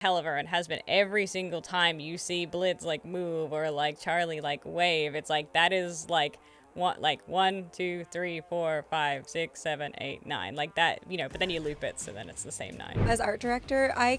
Helluva and Hazbin, every single time you see Blitz like move or like Charlie like wave, it's like that is like one, two, three, four, five, six, seven, eight, nine, like that, but then you loop it, so then it's the same 9. As art director, I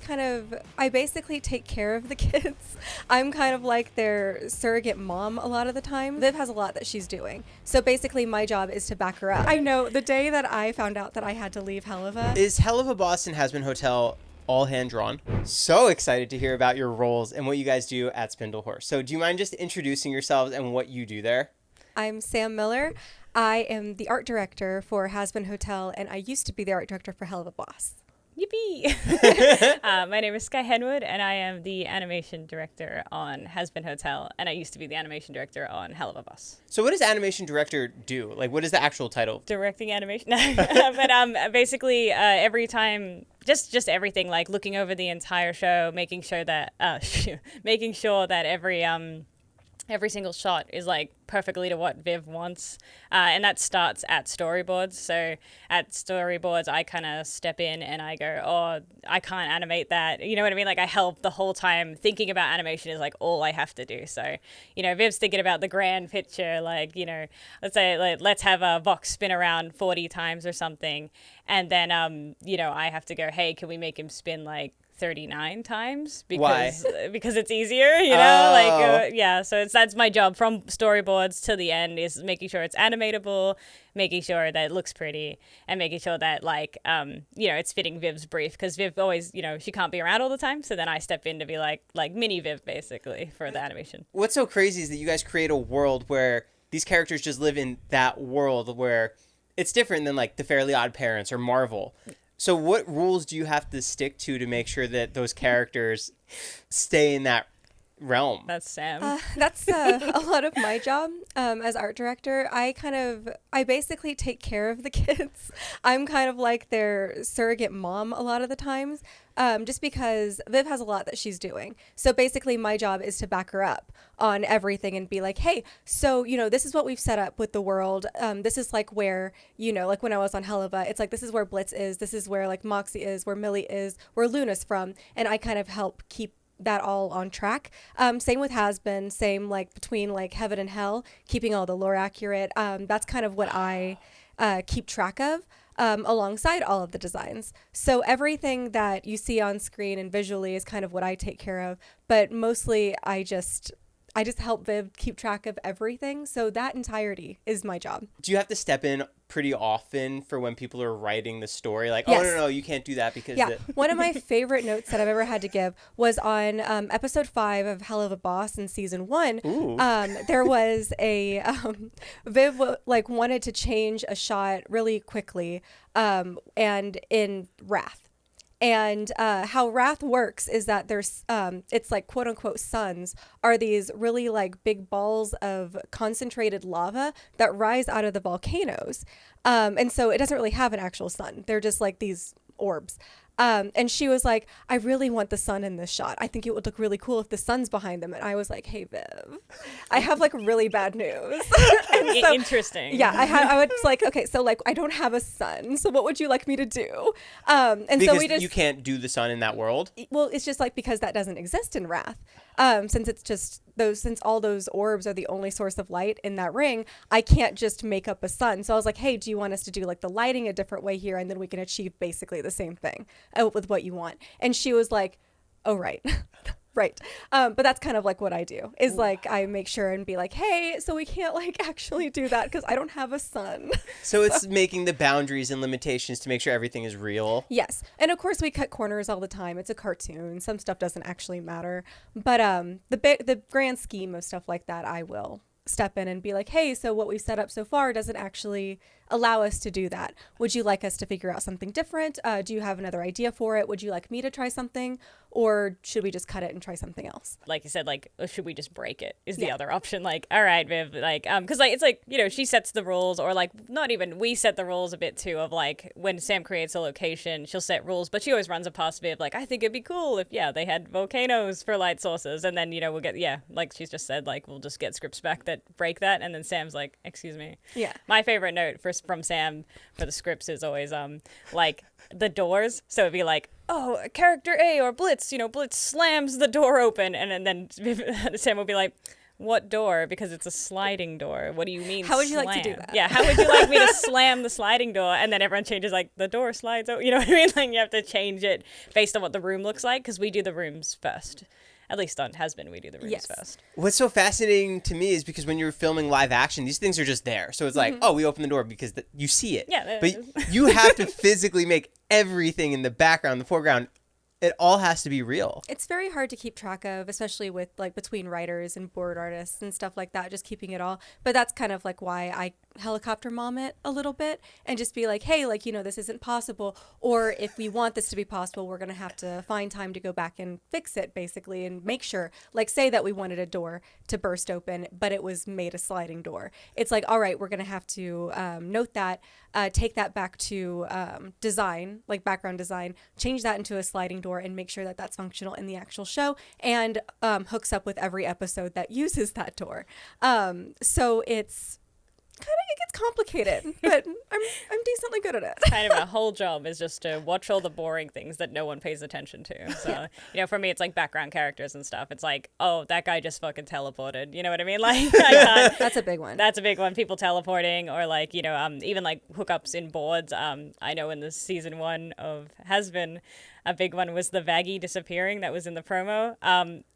basically take care of the kids. I'm kind of like their surrogate mom a lot of the time. Viv has a lot that she's doing, so basically my job is to back her up. I know the day that I found out that I had to leave Helluva. Is Helluva Boss and Hazbin Hotel all hand drawn? So excited to hear about your roles and what you guys do at Spindle Horse. So do you mind just introducing yourselves and what you do there? I'm Sam Miller. I am the art director for Hazbin Hotel, and I used to be the art director for Helluva Boss. Yippee! My name is Skye Henwood, and I am the animation director on Hazbin Hotel, and I used to be the animation director on Helluva Boss. So what does animation director do? Like, what is the actual title? Directing animation. But basically, every time, just everything, like looking over the entire show, making sure that every single shot is like perfectly to what Viv wants, and that starts at storyboards. So at storyboards, I kind of step in and I go, oh, I can't animate that, you know what I mean? Like I help the whole time. Thinking about animation is like all I have to do. So Viv's thinking about the grand picture, like let's say let's have a box spin around 40 times or something, and then I have to go, hey, can we make him spin like 39 times because it's easier, so that's my job from storyboards to the end, is making sure it's animatable, making sure that it looks pretty, and making sure that it's fitting Viv's brief, because Viv always she can't be around all the time, so then I step in to be like mini Viv basically for the animation. What's so crazy is that you guys create a world where these characters just live in that world where it's different than like the Fairly Odd Parents or Marvel. So what rules do you have to stick to make sure that those characters stay in that realm? That's Sam. That's a lot of my job as art director. I basically take care of the kids. I'm kind of like their surrogate mom a lot of the times, just because Viv has a lot that she's doing. So basically my job is to back her up on everything and be like, hey, so, this is what we've set up with the world. This is like where, like when I was on Helluva, it's like, this is where Blitz is. This is where like Moxie is, where Millie is, where Luna's from. And I kind of help keep that all on track. Same with Hazbin, same like between like heaven and hell, keeping all the lore accurate. That's kind of what I keep track of alongside all of the designs. So everything that you see on screen and visually is kind of what I take care of, but mostly I just help Viv keep track of everything. So that entirety is my job. Do you have to step in pretty often for when people are writing the story? Like, yes. Oh, no, you can't do that because... Yeah, one of my favorite notes that I've ever had to give was on episode 5 of Helluva Boss in season 1. There was a... Viv wanted to change a shot really quickly and in Wrath. And how Wrath works is that there's, it's like quote unquote suns are these really like big balls of concentrated lava that rise out of the volcanoes. And so it doesn't really have an actual sun. They're just like these orbs. And she was like, I really want the sun in this shot. I think it would look really cool if the sun's behind them. And I was like, hey, Viv, I have like really bad news. So, interesting. Yeah, I was like, okay, so like I don't have a sun. So what would you like me to do? And because so you can't do the sun in that world? Well, it's just like because that doesn't exist in Wrath. Since all those orbs are the only source of light in that ring, I can't just make up a sun. So I was like, hey, do you want us to do like the lighting a different way here? And then we can achieve basically the same thing with what you want. And she was like, oh, right. Right. But that's kind of like what I do is like I make sure and be like, hey, so we can't like actually do that because I don't have a sun. So it's making the boundaries and limitations to make sure everything is real. Yes. And of course we cut corners all the time. It's a cartoon. Some stuff doesn't actually matter. But the grand scheme of stuff like that, I will step in and be like, hey, so what we've set up so far doesn't actually allow us to do that. Would you like us to figure out something different? Do you have another idea for it? Would you like me to try something? Or should we just cut it and try something else? Like you said, like, should we just break it is the other option. Like, all right, Viv, like, because like, it's like, she sets the rules, or like, not even, we set the rules a bit too of like, when Sam creates a location, she'll set rules, but she always runs it past Viv, like, I think it'd be cool if, they had volcanoes for light sources. And then, we'll get, like she's just said, like, we'll just get scripts back that break that. And then Sam's like, excuse me. Yeah. My favorite note for from Sam for the scripts is always like the doors. So it'd be like, oh, character A or Blitz, Blitz slams the door open, and then Sam would be like, what door? Because it's a sliding door. What do you mean? How would you slam? like to do that? Yeah, how would you like me to slam the sliding door? And then everyone changes, like, the door slides out. You know what I mean? Like, you have to change it based on what the room looks like, because we do the rooms first. At least on Hazbin, we do the rooms first. What's so fascinating to me is because when you're filming live action, these things are just there. So it's like, oh, we open the door because you see it. Yeah. But you have to physically make everything in the background, the foreground, it all has to be real. It's very hard to keep track of, especially with like between writers and board artists and stuff like that, just keeping it all. But that's kind of like why I helicopter mom it a little bit and just be like, hey, like, this isn't possible. Or if we want this to be possible, we're going to have to find time to go back and fix it, basically, and make sure, like, say that we wanted a door to burst open, but it was made a sliding door. It's like, all right, we're going to have to note that, take that back to design, like background design, change that into a sliding door and make sure that that's functional in the actual show and hooks up with every episode that uses that door. So it gets complicated, but I'm decently good at it. Kind of my whole job is just to watch all the boring things that no one pays attention to. So, for me, it's like background characters and stuff. It's like, oh, that guy just fucking teleported. You know what I mean? Like, that's a big one. That's a big one. People teleporting, or like, even like hookups in boards. I know in the season 1 of Hazbin, a big one was the Vaggie disappearing that was in the promo.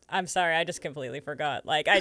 I'm sorry, I just completely forgot. Like, I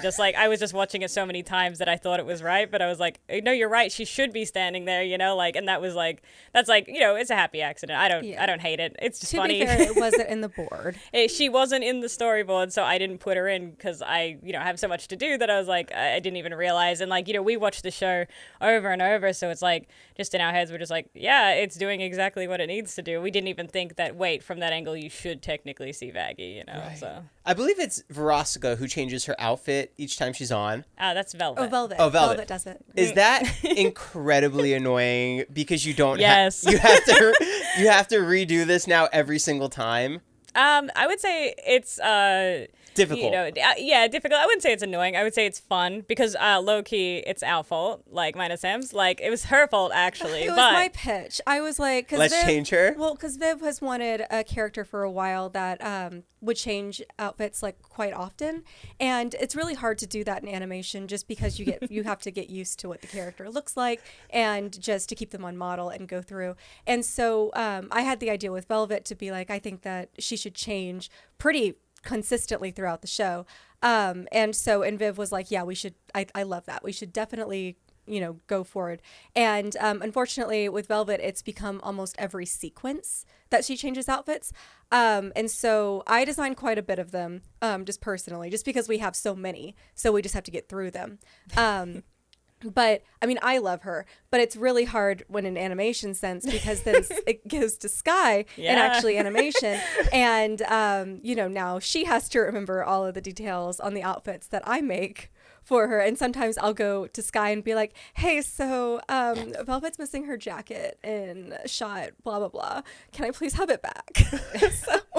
was just watching it so many times that I thought it was right, but I was like, no, you're right. She should be standing there, and that was like, that's like, it's a happy accident. I don't hate it. It's just funny. To be fair, it wasn't in the board. She wasn't in the storyboard, so I didn't put her in because I, have so much to do that I was like, I didn't even realize. And like, we watch the show over and over, so it's like, just in our heads, we're just like, yeah, it's doing exactly what it needs to do. We didn't even think that, wait, from that angle, you should technically see Vaggie, Right. So. I believe it's Verosika who changes her outfit each time she's on. That's Velvet. Oh, Velvet. Oh, Velvet. Velvet does it. Is that incredibly annoying because you don't Yes. you have to redo this now every single time? I would say it's difficult. Difficult. I wouldn't say it's annoying. I would say it's fun because low key, it's our fault. Like mine and Sam's. Like it was her fault actually. It was my pitch. I was like, let's change her. Well, because Viv has wanted a character for a while that would change outfits like quite often, and it's really hard to do that in animation just because you have to get used to what the character looks like and just to keep them on model and go through. And so I had the idea with Velvet to be like, I think that she should change pretty consistently throughout the show. And Viv was like, yeah, we should, I love that. We should definitely, go forward. And unfortunately with Velvet, it's become almost every sequence that she changes outfits. And so I designed quite a bit of them, just personally, just because we have so many. So we just have to get through them. But I mean, I love her, but it's really hard when in animation sense because then it goes to Skye in actually animation. And, now she has to remember all of the details on the outfits that I make for her. And sometimes I'll go to Skye and be like, hey, so Velvet's missing her jacket in shot, blah, blah, blah. Can I please have it back?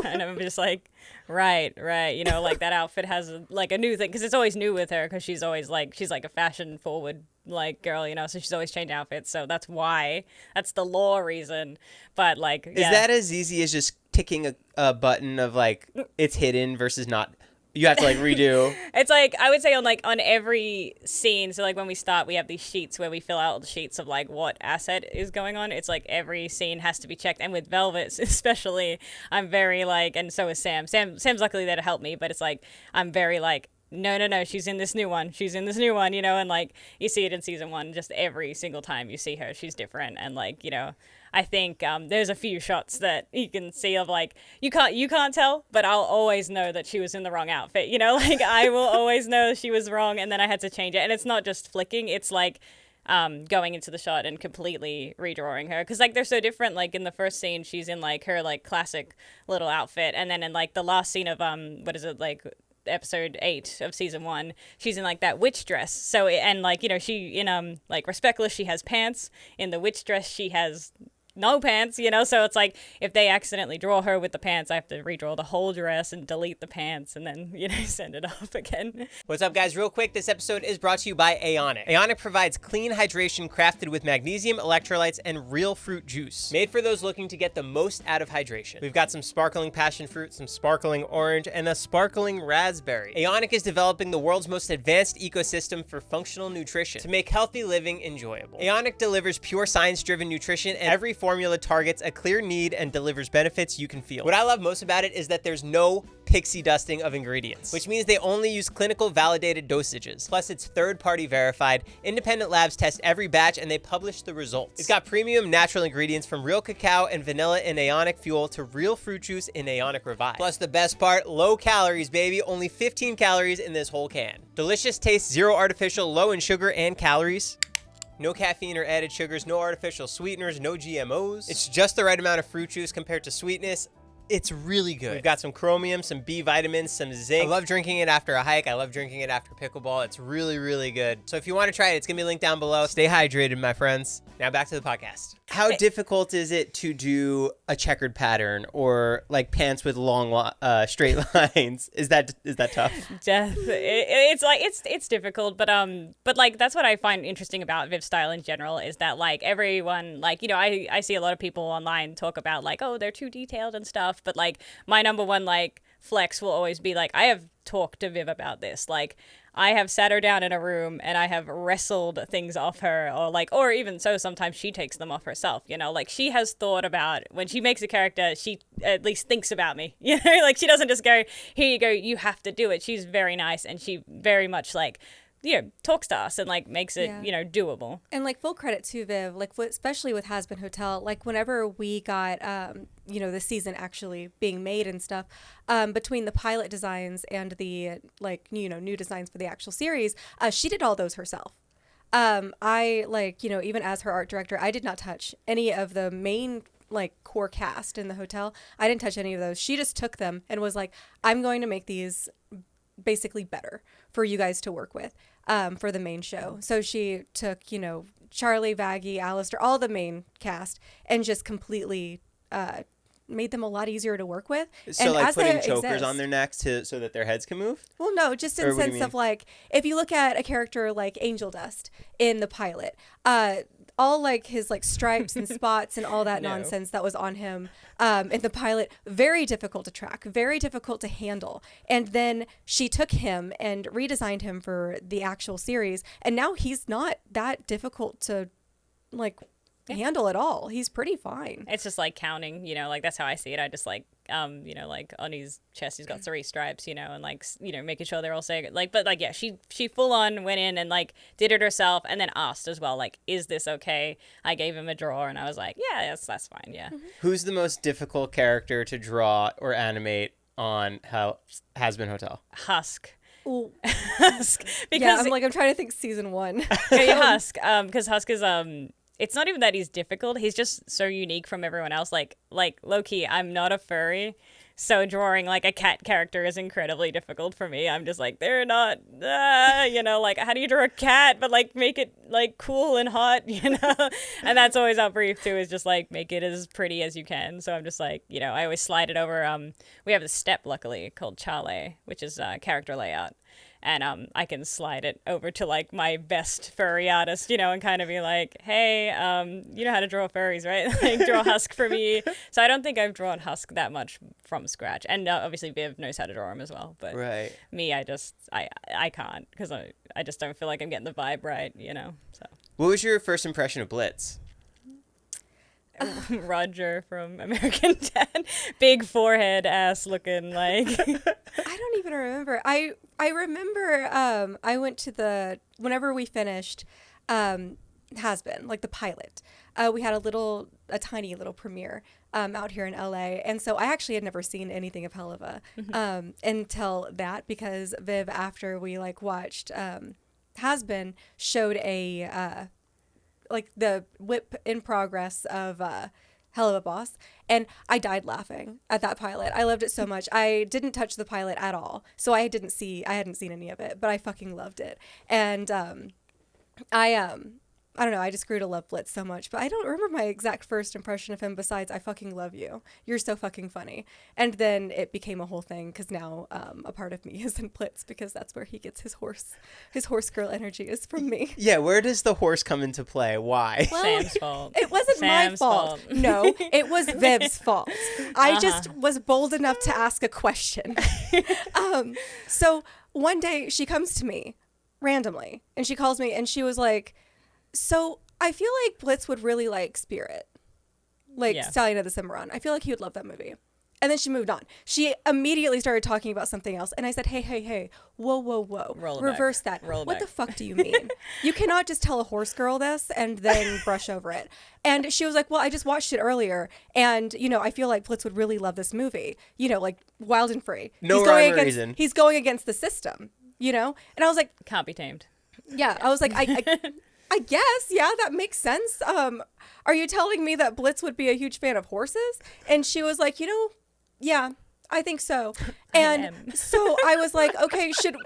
And I'm just like, right. Like that outfit has like a new thing because it's always new with her because she's always like, she's like a fashion forward like girl, so she's always changing outfits. So that's the lore reason. But like, is that as easy as just ticking a button of like it's hidden versus not? You have to like redo. It's like I would say on every scene. So like when we start, we have these sheets where we fill out the sheets of like what asset is going on. It's like every scene has to be checked. And with Velvet especially, I'm very like, and so is Sam. Sam's luckily there to help me, but it's like I'm very like, no, she's in this new one, and like you see it in season 1, just every single time you see her, she's different. And like, I think there's a few shots that you can see of like, you can't tell, but I'll always know that she was in the wrong outfit, like I will always know she was wrong, and then I had to change it. And it's not just flicking, it's like going into the shot and completely redrawing her, because like they're so different. Like in the first scene, she's in like her like classic little outfit, and then in like the last scene of episode 8 of season 1, she's in like that witch dress. So and like she in like Respectless, she has pants. In the witch dress, she has no pants, so it's like if they accidentally draw her with the pants, I have to redraw the whole dress and delete the pants and then, send it off again. What's up, guys? Real quick, this episode is brought to you by Aonic. Aonic provides clean hydration crafted with magnesium, electrolytes, and real fruit juice. Made for those looking to get the most out of hydration. We've got some sparkling passion fruit, some sparkling orange, and a sparkling raspberry. Aonic is developing the world's most advanced ecosystem for functional nutrition to make healthy living enjoyable. Aonic delivers pure science-driven nutrition, and every formula targets a clear need and delivers benefits you can feel. What I love most about it is that there's no pixie dusting of ingredients, which means they only use clinical validated dosages. Plus, it's third-party verified. Independent labs test every batch and they publish the results. It's got premium natural ingredients from real cacao and vanilla in Aonic Fuel to real fruit juice in Aonic Revive. Plus, the best part, low calories, baby. Only 15 calories in this whole can. Delicious taste, zero artificial, low in sugar and calories. No caffeine or added sugars, no artificial sweeteners, no GMOs. It's just the right amount of fruit juice compared to sweetness. It's really good. We've got some chromium, some B vitamins, some zinc. I love drinking it after a hike. I love drinking it after pickleball. It's really, really good. So if you want to try it, it's going to be linked down below. Stay hydrated, my friends. Now back to the podcast. How difficult is it to do a checkered pattern or like pants with long straight lines? Is that tough? It's difficult, but like that's what I find interesting about Viv style in general is that like everyone like I see a lot of people online talk about like, oh, they're too detailed and stuff, but like my number one like flex will always be like, I have talked to Viv about this. Like I have sat her down in a room and I have wrestled things off her, or even so sometimes she takes them off herself, like she has thought about when she makes a character, she at least thinks about me, like she doesn't just go, here you go, you have to do it. She's very nice and she very much like talks to us and like makes it doable. And like full credit to Viv, like especially with Hazbin Hotel, like whenever we got the season actually being made and stuff, between the pilot designs and the like new designs for the actual series, she did all those herself. I even as her art director, I did not touch any of the main like core cast in the hotel. I didn't touch any of those. She just took them and was like, I'm going to make these basically better for you guys to work with for the main show. So she took, Charlie, Vaggie, Alistair, all the main cast and just completely made them a lot easier to work with. So and like as putting chokers on their necks so that their heads can move? Well, no, just in sense of like, if you look at a character like Angel Dust in the pilot, all like his like stripes and spots and all that nonsense that was on him in the pilot, very difficult to track, very difficult to handle. And then she took him and redesigned him for the actual series. And now he's not that difficult to like handle at all. He's pretty fine. It's just like counting, like that's how I see it. I just like like on his chest he's got 3 stripes, and like making sure they're all saying like, but like she full on went in and like did it herself and then asked as well, like, is this okay? I gave him a drawer and I was like, yeah, that's fine. Yeah. Mm-hmm. Who's the most difficult character to draw or animate on Hazbin Hotel? Husk. Ooh. Husk, because I'm trying to think season 1. Yeah, Husk, because Husk is it's not even that he's difficult. He's just so unique from everyone else. Like low-key, I'm not a furry, so drawing like a cat character is incredibly difficult for me. I'm just like, they're not, like how do you draw a cat but like make it like cool and hot, And that's always our brief too, is just like make it as pretty as you can. So I'm just like, I always slide it over. We have a step luckily called Chale, which is character layout. And I can slide it over to like my best furry artist, and kind of be like, hey, you know how to draw furries, right? Like draw Husk for me. So I don't think I've drawn Husk that much from scratch. And obviously Viv knows how to draw him as well. But right. Me, I can't because I just don't feel like I'm getting the vibe right, So. What was your first impression of Blitz? Roger from American Dad, big forehead, ass looking like. I don't even remember. I remember I went to whenever we finished Hazbin, like the pilot. We had a tiny little premiere out here in LA, and so I actually had never seen anything of Helluva until that, because Viv, after we like watched Hazbin, showed a like the whip in progress of Helluva Boss, and I died laughing at that pilot. I loved it so much. I didn't touch the pilot at all, so I hadn't seen any of it, but I fucking loved it. And I don't know, I just grew to love Blitz so much, but I don't remember my exact first impression of him besides I fucking love you. You're so fucking funny. And then it became a whole thing because now a part of me is in Blitz because that's where he gets his horse girl energy is from me. Yeah, where does the horse come into play? Why? Well, Sam's fault. It wasn't my Sam's fault. No, it was Viv's fault. I just was bold enough to ask a question. So one day she comes to me randomly and she calls me and she was like, so I feel like Blitz would really like Spirit, like Stallion of the Cimarron. I feel like he would love that movie. And then she moved on. She immediately started talking about something else. And I said, hey, whoa. Reverse that. What the fuck do you mean? You cannot just tell a horse girl this and then brush over it. And she was like, well, I just watched it earlier. And, you know, I feel like Blitz would really love this movie. You know, like Wild and Free. No rhyme or reason. He's going against the system, you know? And I was like, Can't be tamed. yeah, I was like, I guess, yeah, that makes sense. Are you telling me that Blitz would be a huge fan of horses? And she was like, you know, yeah, I think so. And so I was like, okay, should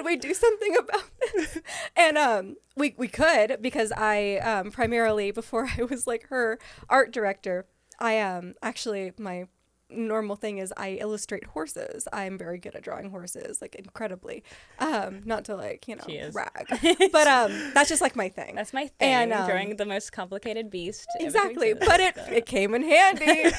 we do something about this? And we could, because I primarily, before I was like her art director, I actually my normal thing is I illustrate horses. I'm very good at drawing horses, like incredibly. Not to like, you know, brag. But that's just like my thing. That's my thing. And drawing the most complicated beast. Exactly. But it came in handy.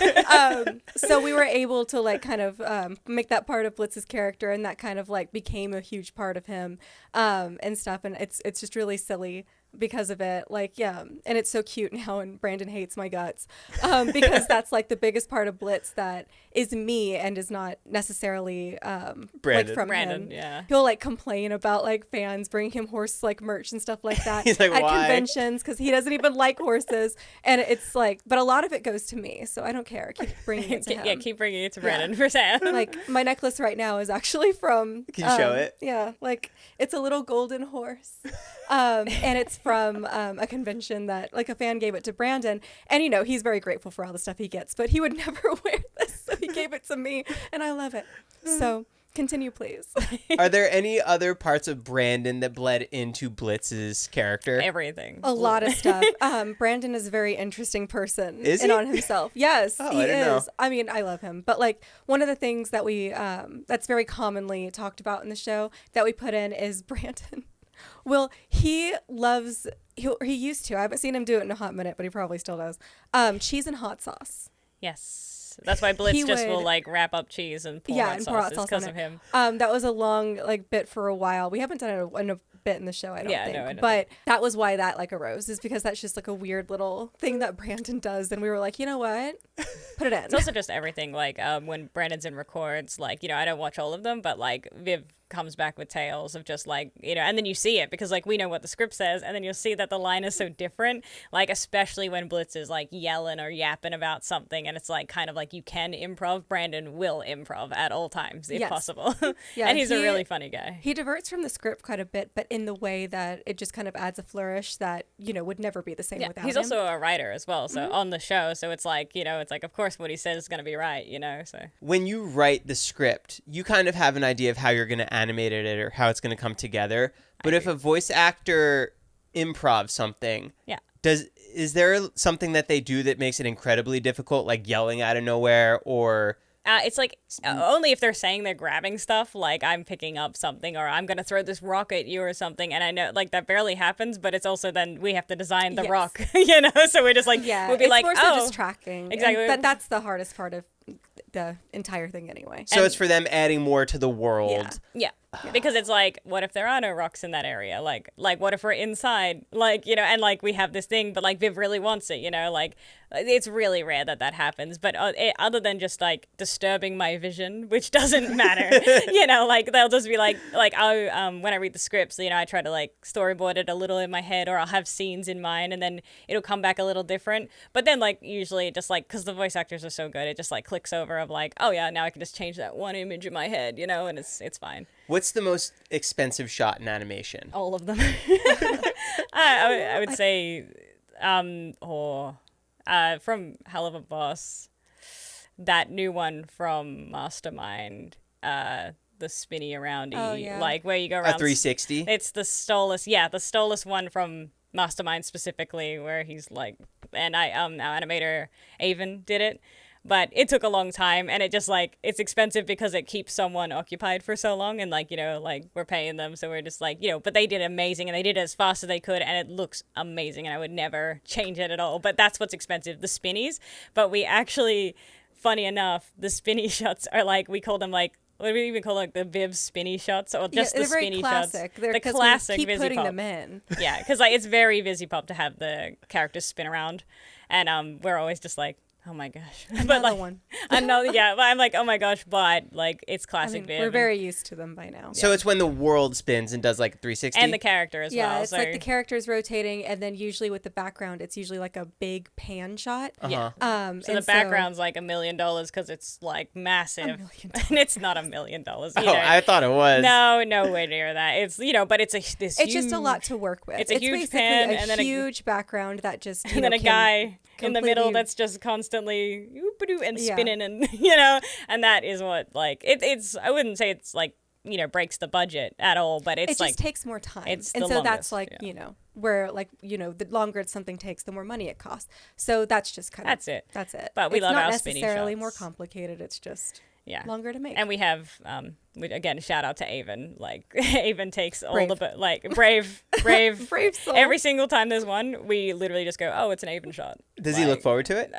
So we were able to like kind of make that part of Blitz's character, and that kind of like became a huge part of him and stuff. And it's just really silly because of it, like, yeah, and it's so cute now, and Brandon hates my guts because that's like the biggest part of Blitz that is me and is not necessarily like from him. Yeah, he'll like complain about like fans bringing him horse like merch and stuff like that He's like, at why? conventions because he doesn't even like horses, and it's like, but a lot of it goes to me, so I don't care. Keep bringing it to him. Yeah, keep bringing it to Brandon for Sam. Like my necklace right now is actually from. Can you show it? Yeah, like it's a little golden horse, and it's from a convention that like a fan gave it to Brandon, and you know he's very grateful for all the stuff he gets, but he would never wear this, so he gave it to me, and I love it. So continue, please. Are there any other parts of Brandon that bled into Blitz's character? Everything. A lot of stuff. Brandon is a very interesting person. Is he? And on himself. Yes, Oh, he I didn't know. is. I mean, I love him. But like one of the things that we that's very commonly talked about in the show that we put in is Brandon. Well, he used to. I haven't seen him do it in a hot minute, but he probably still does. Cheese and hot sauce. Yes. That's why Blitz will like wrap up cheese and pour hot and pour hot sauces sauce because on of it. him. That was a long like bit for a while. We haven't done it in a bit in the show, I don't think. No, I don't but that was why that like arose, is because that's just like a weird little thing that Brandon does, and we were like, you know what? Put it in. It's also just everything. Like when Brandon's in records, like, you know, I don't watch all of them, but like Viv comes back with tales of just like, you know, and then you see it because like we know what the script says, and then you'll see that the line is so different, like especially when Blitz is like yelling or yapping about something, and it's like kind of like you can improv. Brandon will improv at all times if possible. Yeah, and he's a really funny guy. He diverts from the script quite a bit, but in the way that it just kind of adds a flourish that, you know, would never be the same without he's him. also a writer as well, so on the show, so it's like, you know, it's like of course what he says is going to be right, you know. So when you write the script, you kind of have an idea of how you're going to animate it or how it's going to come together. But if a voice actor improv something, is there something that they do that makes it incredibly difficult, like yelling out of nowhere, or it's like only if they're saying they're grabbing stuff, like I'm picking up something or I'm gonna throw this rock at you or something, and I know like that barely happens, but it's also then we have to design the rock, you know, so we're just like we'll be like, more so just tracking. Exactly. And that's the hardest part of the entire thing anyway. So it's for them adding more to the world. Yeah. Because it's like, what if there are no rocks in that area? Like what if we're inside? Like, you know, and like we have this thing, but like Viv really wants it, you know, like it's really rare that happens. But other than just like disturbing my vision, which doesn't matter, you know, like they'll just be like I when I read the scripts, you know, I try to like storyboard it a little in my head, or I'll have scenes in mind, and then it'll come back a little different. But then like usually it just like, because the voice actors are so good, it just like clicks over of like, oh yeah, now I can just change that one image in my head, you know, and it's fine. What's the most expensive shot in animation? All of them. I would say, from Helluva Boss, that new one from Mastermind, the spinny aroundy, like where you go around. A 360? It's the Stolus, the Stolus one from mastermind specifically where he's like, and our animator Avon did it. But it took a long time, and it just, like, it's expensive because it keeps someone occupied for so long, and, like, you know, like, we're paying them, so we're just like, you know, but they did amazing, and they did it as fast as they could, and it looks amazing, and I would never change it at all. But that's what's expensive, the spinnies. But we actually, funny enough, the spinny shots are, like, we call them, like, what do we even call, like, the Viv spinny shots, or just the spinny shots? They're the classic we keep putting Vivziepop. them in. Yeah, because, like, it's very Vivziepop to have the characters spin around, and we're always just like, oh my gosh. Another one. Yeah, but I'm like, oh my gosh, but like it's I classic mean, Viv. we're very used to them by now. So it's when the world spins and does like 360? And the character as well. Yeah, it's so. like the character's rotating, and then usually with the background, it's usually like a big pan shot. Yeah. So the background's like $1 million because it's like massive. $1 million. And it's not $1 million. Oh, I thought it was. No, nowhere near that. It's, you know, but it's it's just a lot to work with. It's a huge basically pan, a and then huge background that just and then a guy in the middle that's just constantly and spinning, and you know, and that is what like it's. I wouldn't say it's like, you know, breaks the budget at all, but it's it like just takes more time. it's and the so that's longest, like, yeah. you know, where like, you know, the longer something takes, the more money it costs. So that's just kind of that's it. it. But we it's love not our spinny necessarily shots. more complicated. It's just Yeah. longer to make. And we have, again, shout out to Avon. Like, Avon takes all Brave. brave. Brave soul. Every single time there's one, we literally just go, oh, it's an Avon shot. Does he look forward to it?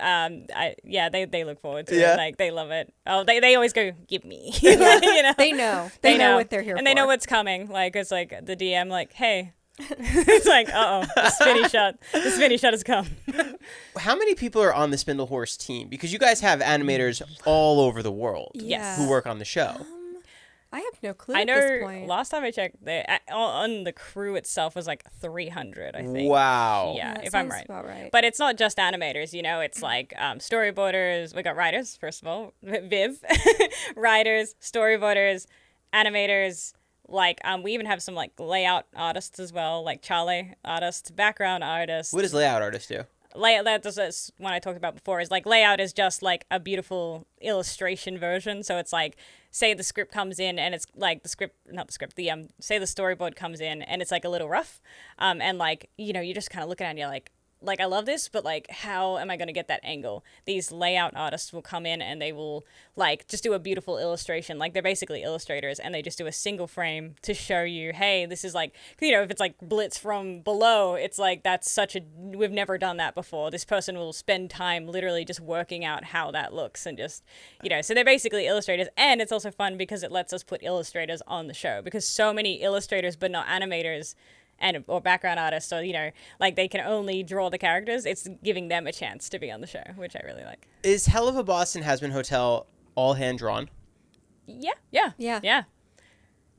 They look forward to Yeah. it. Like, they love it. Oh, they always go, give me. You know? They know. They know what they're here for. And they know what's coming. Like, it's like the DM, like, hey. It's like, uh-oh, the spinny shot. The spinny shot has come. How many people are on the Spindlehorse team? Because you guys have animators all over the world Yes. who work on the show. I have no clue I at this know point. last time I checked, on the crew itself was like 300, I think. Wow. Yeah, that if I'm sounds right. about right. But it's not just animators, you know, it's like storyboarders. We got writers, first of all, Viv, writers, storyboarders, animators. Like, we even have some like layout artists as well, like Charlie artists, background artists. What does layout artists do? Layout, that's one I talked about before, is like layout is just like a beautiful illustration version. So it's like, say the script comes in and it's like say the storyboard comes in and it's like a little rough. And like, you know, you just kind of look at it and you're like, I love this, but like, how am I going to get that angle? These layout artists will come in and they will like just do a beautiful illustration. Like, they're basically illustrators, and they just do a single frame to show you, hey, this is like, you know, if it's like Blitz from below, it's like, we've never done that before. This person will spend time literally just working out how that looks, and just, you know, so they're basically illustrators. And it's also fun because it lets us put illustrators on the show, because so many illustrators, but not animators, or background artists, or, you know, like, they can only draw the characters. It's giving them a chance to be on the show, which I really like. Is Helluva Boston Hazbin Hotel all hand drawn? Yeah.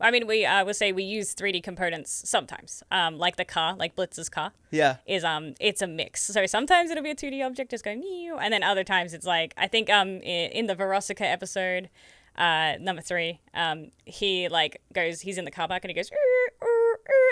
I mean, we would say we use 3D components sometimes, like the car, like Blitz's car. Yeah. Is it's a mix. So sometimes it'll be a 2D object just going meow, and then other times it's like, I think in the Verosica episode, number 3, he like goes, he's in the car park and he goes,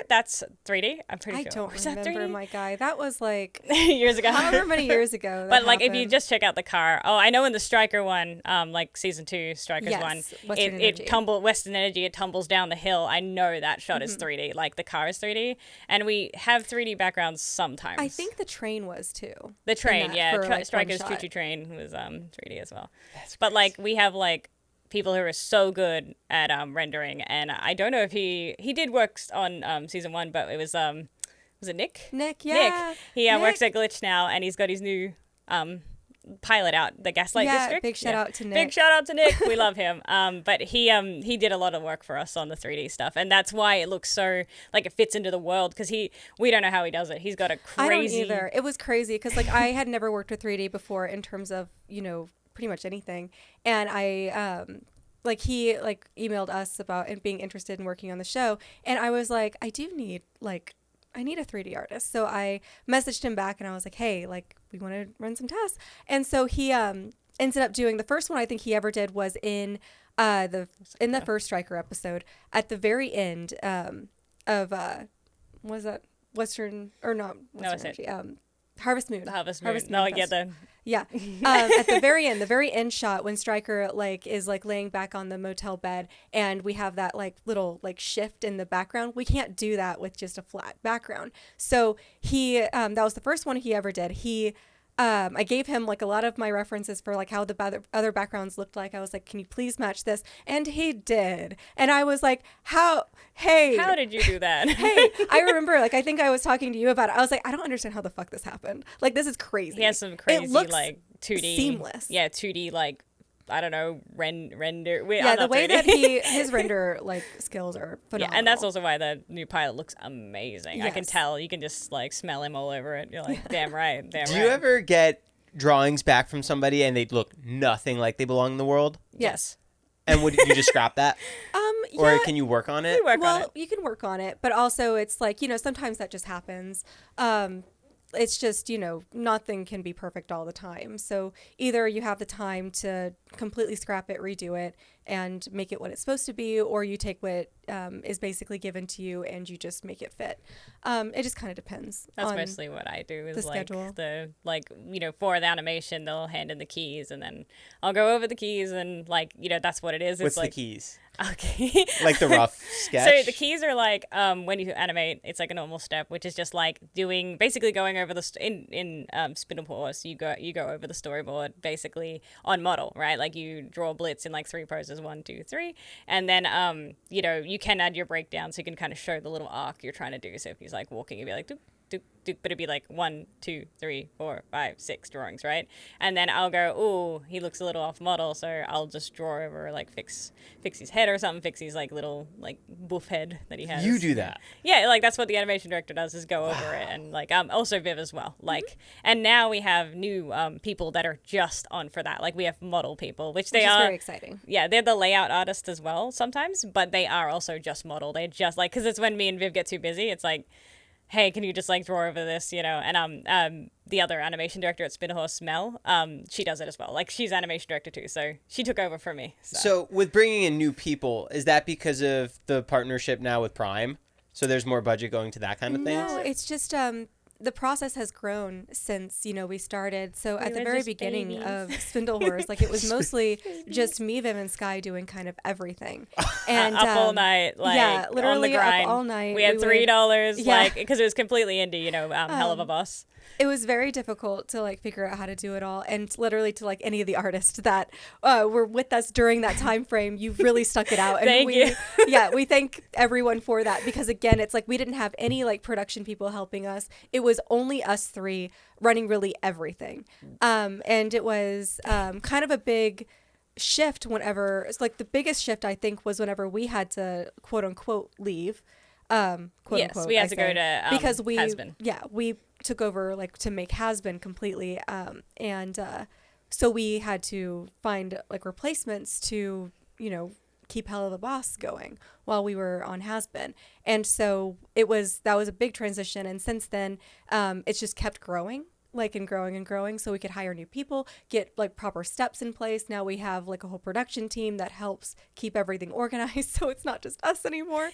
that's 3D. I'm pretty sure. I don't Was that remember, 3D? my guy. That was like years ago. however many years ago. But like, if you just check out the car, I know in the Striker one, like season 2 Strikers Yes, one, Western Energy. Western Energy, it tumbles down the hill. I know that shot is 3D, like the car is 3D, and we have 3D backgrounds sometimes. I think the train was too. the train, that yeah, for, like, Striker's one Choo shot. Choo Train was 3D as well. That's But like, we have like people who are so good at rendering, and I don't know if he did work on season 1, but it was it Nick? Nick, yeah. Nick. He Nick. works at Glitch now, and he's got his new pilot out, the Gaslight District. Big shout out to Nick. Big shout out to Nick. We love him. But he did a lot of work for us on the 3D stuff, and that's why it looks so like it fits into the world, because we don't know how he does it. He's got a crazy. I don't either. It was crazy because like I had never worked with 3D before in terms of, you know, pretty much anything, and I like he like emailed us about and being interested in working on the show, and I was like, I need a 3D artist. So I messaged him back and I was like, hey, like, we want to run some tests. And so he ended up doing the first one I think he ever did was in the first Striker episode at the very end of was that Western or not Western Energy, Harvest Moon. The Harvest Moon. Harvest No, Moon yeah, Fest. the Yeah. At the very end shot when Stryker like is like laying back on the motel bed and we have that like little like shift in the background. We can't do that with just a flat background. So he that was the first one he ever did. I gave him like a lot of my references for like how the other backgrounds looked like. I was like, can you please match this? And he did. And I was like, how did you do that? Hey, I remember, like, I think I was talking to you about it. I was like, I don't understand how the fuck this happened. Like, this is crazy. He has some crazy, it looks like, 2D. seamless. Yeah, 2D, like, I don't know, render. Yeah, the way that his render, like, skills are phenomenal. Yeah, and that's also why the new pilot looks amazing. Yes. I can tell. You can just, like, smell him all over it. You're like, damn right, damn Do right. you ever get drawings back from somebody and they look nothing like they belong in the world? Yes. And would you just scrap that? Or Yeah, can you work on it? We work on it. you can work on it, but also it's like, you know, sometimes that just happens. It's just, you know, nothing can be perfect all the time. So either you have the time to completely scrap it, redo it, and make it what it's supposed to be, or you take what is basically given to you and you just make it fit. It just kind of depends. That's on mostly what I do is the like schedule. you know, for the animation, they'll hand in the keys and then I'll go over the keys and like, you know, that's what it is. What's It's like, the keys? Okay. Like the rough sketch? So the keys are like when you animate, it's like a normal step, which is just like basically going over the in Spindle Horse. You go over the storyboard basically on model, right? Like you draw Blitz in like 3 poses, 1, 2, 3, and then you know, you can add your breakdown, so you can kind of show the little arc you're trying to do. So if he's like walking, you'd be like, doop, doop, doop, but it'd be like 1, 2, 3, 4, 5, 6 drawings, right? And then I'll go, oh, he looks a little off model, so I'll just draw over, like fix his head or something, fix his like little like boof head that he has. You do that? Yeah, like that's what the animation director does, is go over it, and like also Viv as well. Like, and now we have new people that are just on for that. Like we have model people, which is are very exciting. Yeah, they're the layout artists as well sometimes, but they are also just model. They just like, because it's when me and Viv get too busy, it's like, hey, can you just like draw over this, you know? And the other animation director at SpindleHorse, Mel, she does it as well. Like she's animation director too, so she took over for me. So with bringing in new people, is that because of the partnership now with Prime? So there's more budget going to that kind of thing? No, it's just the process has grown since, you know, we started. So at the were very just beginning babies. of Spindle Horse, like it was mostly just me, Viv, and Skye doing kind of everything. And up all night, like yeah, on literally the grind. up all night. We had would- $3, Yeah. like because it was completely indie, you know, Helluva boss. It was very difficult to like figure out how to do it all, and literally to like any of the artists that were with us during that time frame, you really stuck it out. And Thank you. Yeah, we thank everyone for that, because again, it's like we didn't have any like production people helping us. It was only us 3 running really everything, and it was kind of a big shift whenever it's like the biggest shift I think was whenever we had to quote unquote leave. Quote Yes, unquote, we had I to go say, to because we Hazbin. we took over like to make Hazbin completely, and so we had to find like replacements to, you know, keep Helluva Boss going while we were on Hazbin. And so that was a big transition, and since then it's just kept growing, like, and growing and growing, so we could hire new people, get like proper steps in place. Now we have like a whole production team that helps keep everything organized, so it's not just us anymore.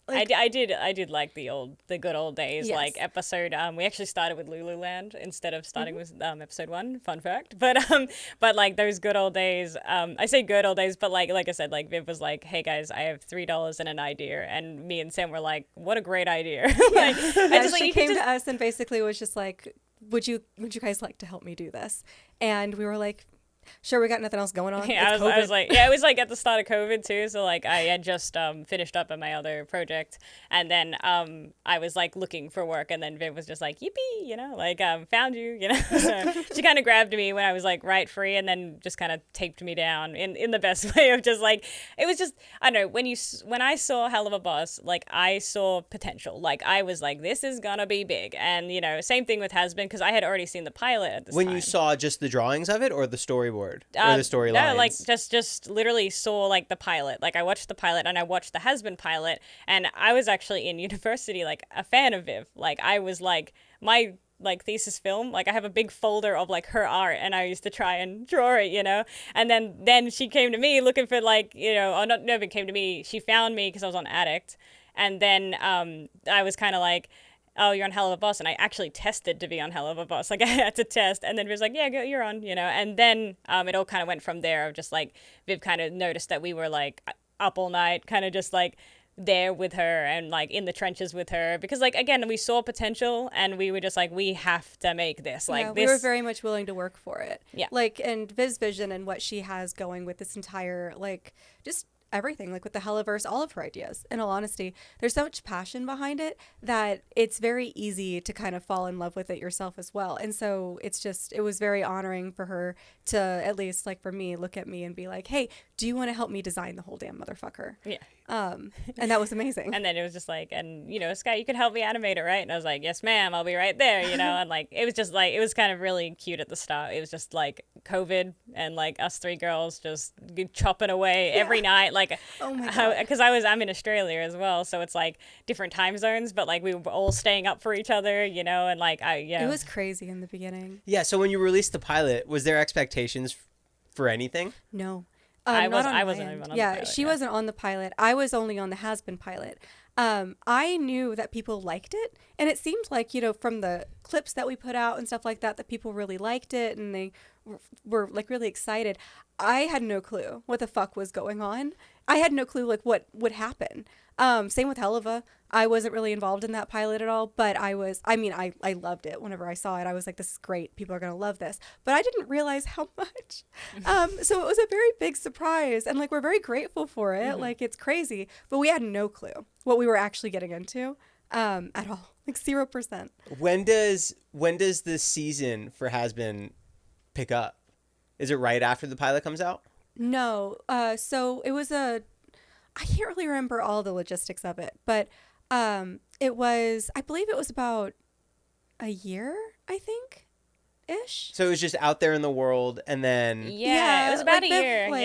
Like, I did like the good old days, Yes. like episode. We actually started with Lululand instead of starting with episode 1. Fun fact, but like those good old days. I say good old days, but like I said, like Viv was like, "Hey guys, I have $3 and an idea," and me and Sam were like, "What a great idea!" Like, I yeah, just like she you could came just to us and basically was just like, would you guys like to help me do this? And we were like, sure, we got nothing else going on. Yeah, It's I was COVID. like, yeah, it was like at the start of COVID too. So like I had just finished up on my other project, and then I was like looking for work, and then Viv was just like, yippee, you know, like found you, you know. So she kind of grabbed me when I was like right free, and then just kind of taped me down in the best way of just like, it was just, I don't know, when I saw Helluva Boss, like I saw potential. Like I was like, this is gonna be big, and you know, same thing with Hazbin, because I had already seen the pilot at this When time. you saw just the drawings of it or the storyboard or the storylines? No, like just literally saw like the pilot. Like I watched the pilot and I watched the Hazbin pilot, and I was actually in university like a fan of Viv. Like I was like my like thesis film, like I have a big folder of like her art, and I used to try and draw it, you know. And then she came to me looking for like, you know, or not, never came to me. She found me because I was on Addict, and then I was kind of like, oh, you're on Helluva Boss. And I actually tested to be on Helluva Boss. Like, I had to test. And then Viv's like, yeah, go, you're on, you know. And then it all kind of went from there of just, like, Viv kind of noticed that we were, like, up all night, kind of just, like, there with her and, like, in the trenches with her. Because, like, again, we saw potential and we were just like, we have to make this. Like, we were very much willing to work for it. Yeah. Like, and Viv's vision and what she has going with this entire, like, just everything, like with the Helluverse, all of her ideas, in all honesty, there's so much passion behind it that it's very easy to kind of fall in love with it yourself as well. And so it was very honoring for her to, at least like for me, look at me and be like, hey, do you want to help me design the whole damn motherfucker? Yeah. And that was amazing. And then it was just like, and, you know, Skye, you could help me animate it, right? And I was like, yes, ma'am, I'll be right there, you know? And, like, it was just, like, it was kind of really cute at the start. It was just, like, COVID and, like, us three girls just chopping away every night. Like, oh my God. Because I'm in Australia as well, so it's, like, different time zones, but, like, we were all staying up for each other, you know? And, like, It was crazy in the beginning. Yeah, so when you released the pilot, was there expectations for anything? No. I not wasn't on my even end. on the Yeah, pilot, she yeah. wasn't on the pilot. I was only on the Hazbin pilot. I knew that people liked it, and it seemed like, you know, from the clips that we put out and stuff like that, that people really liked it and they were like really excited. I had no clue what the fuck was going on. I had no clue like what would happen. Same with Helluva. I wasn't really involved in that pilot at all, but I loved it. Whenever I saw it, I was like, this is great. People are going to love this. But I didn't realize how much. So it was a very big surprise. And like, we're very grateful for it. Mm-hmm. Like, it's crazy. But we had no clue what we were actually getting into at all. Like 0%. When does the season for Hazbin pick up? Is it right after the pilot comes out? No. So it was I can't really remember all the logistics of it, but I believe it was about a year, I think, ish. So it was just out there in the world, and then yeah, it was about a year. Like,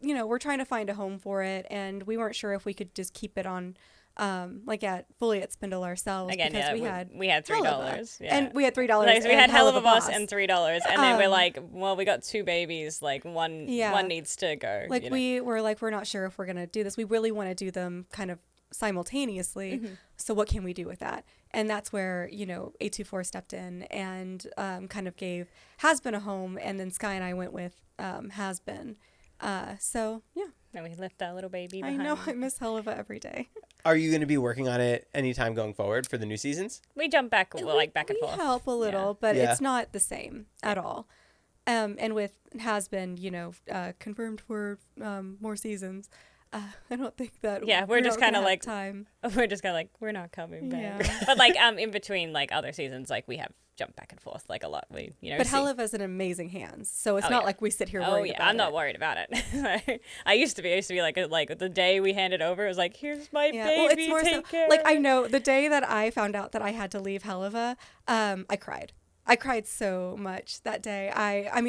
yeah, we're trying to find a home for it, and we weren't sure if we could just keep it on, fully at Spindle ourselves. Again, because yeah, we had $3. Yeah. And we had $3. Like, so we had Helluva Boss Boss and $3, and then we're like, well, we got two babies. Like, one needs to go. Like, you know? we were like, we're not sure if we're gonna do this. We really want to do them kind of simultaneously. Mm-hmm. So what can we do with that? And that's where, you know, 824 stepped in and kind of gave Hazbin a home, and then Skye and I went with Hazbin. So yeah. And we left that little baby behind. I know, I miss Helluva every day. Are you going to be working on it anytime going forward for the new seasons? We jump back, back and forth. We help a little, but it's not the same at all. And with Hazbin, you know, confirmed for more seasons. I don't think that. Yeah, we're just kind of like time. We're just kind of like, we're not coming back. Yeah. But like in between like other seasons, like we have jumped back and forth like a lot. We But Helluva's in amazing hands, so it's not like we sit here worried about it. I'm not worried about it. I used to be like the day we handed over, it was like, here's my baby. Well, it's more take care. Like, I know the day that I found out that I had to leave Helluva, I cried. I cried so much that day. I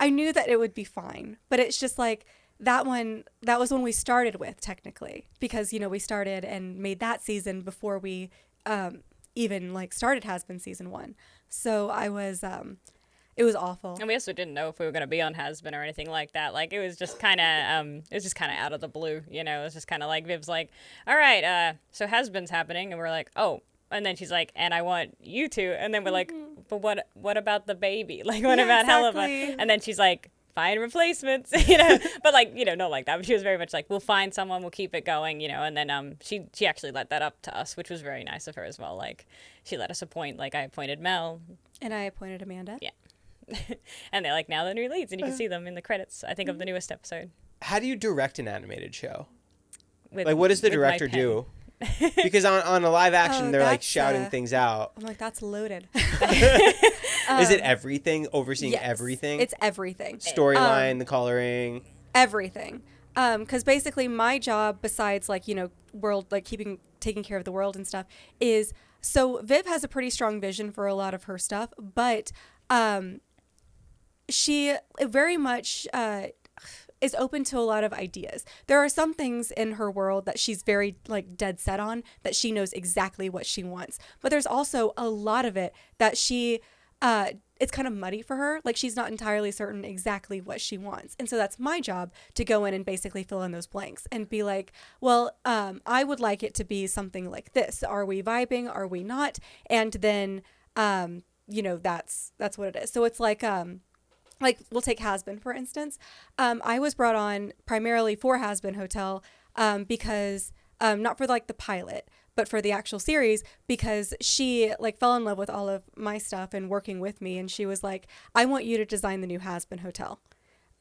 knew that it would be fine, but it's just like that was when we started with, technically, because, you know, we started and made that season before we even like started Hazbin season 1. So I was it was awful. And we also didn't know if we were going to be on Hazbin or anything like that. Like, it was just kind of out of the blue, you know. It was just kind of like Viv's like, all right, so Hazbin's happening, and we're like, oh. And then she's like, and I want you to. And then we're like, but what about the baby? Like, what about exactly. Helluva? And then she's like, find replacements, you know. But like, you know, not like that. But she was very much like, we'll find someone, we'll keep it going, you know. And then she actually let that up to us, which was very nice of her as well. Like, she let us appoint, like, I appointed Mel. And I appointed Amanda. Yeah. And they're like, now the new leads, and you can see them in the credits, I think, of the newest episode. How do you direct an animated show? With, like, what does the director do? Because on a live action, they're like shouting things out. I'm like, that's loaded. Is it everything? Overseeing everything? It's everything. Storyline, the coloring. Everything. Because basically my job, besides like, you know, world, like taking care of the world and stuff, is, so Viv has a pretty strong vision for a lot of her stuff, but she very much is open to a lot of ideas. There are some things in her world that she's very like dead set on, that she knows exactly what she wants. But there's also a lot of it that she it's kind of muddy for her. Like she's not entirely certain exactly what she wants. And so that's my job to go in and basically fill in those blanks and be like, well, I would like it to be something like this. Are we vibing? Are we not? And then, that's what it is. So it's like we'll take Hazbin, for instance. I was brought on primarily for Hazbin Hotel because not for like the pilot, but for the actual series, because she like fell in love with all of my stuff and working with me. And she was like, I want you to design the new Hazbin Hotel.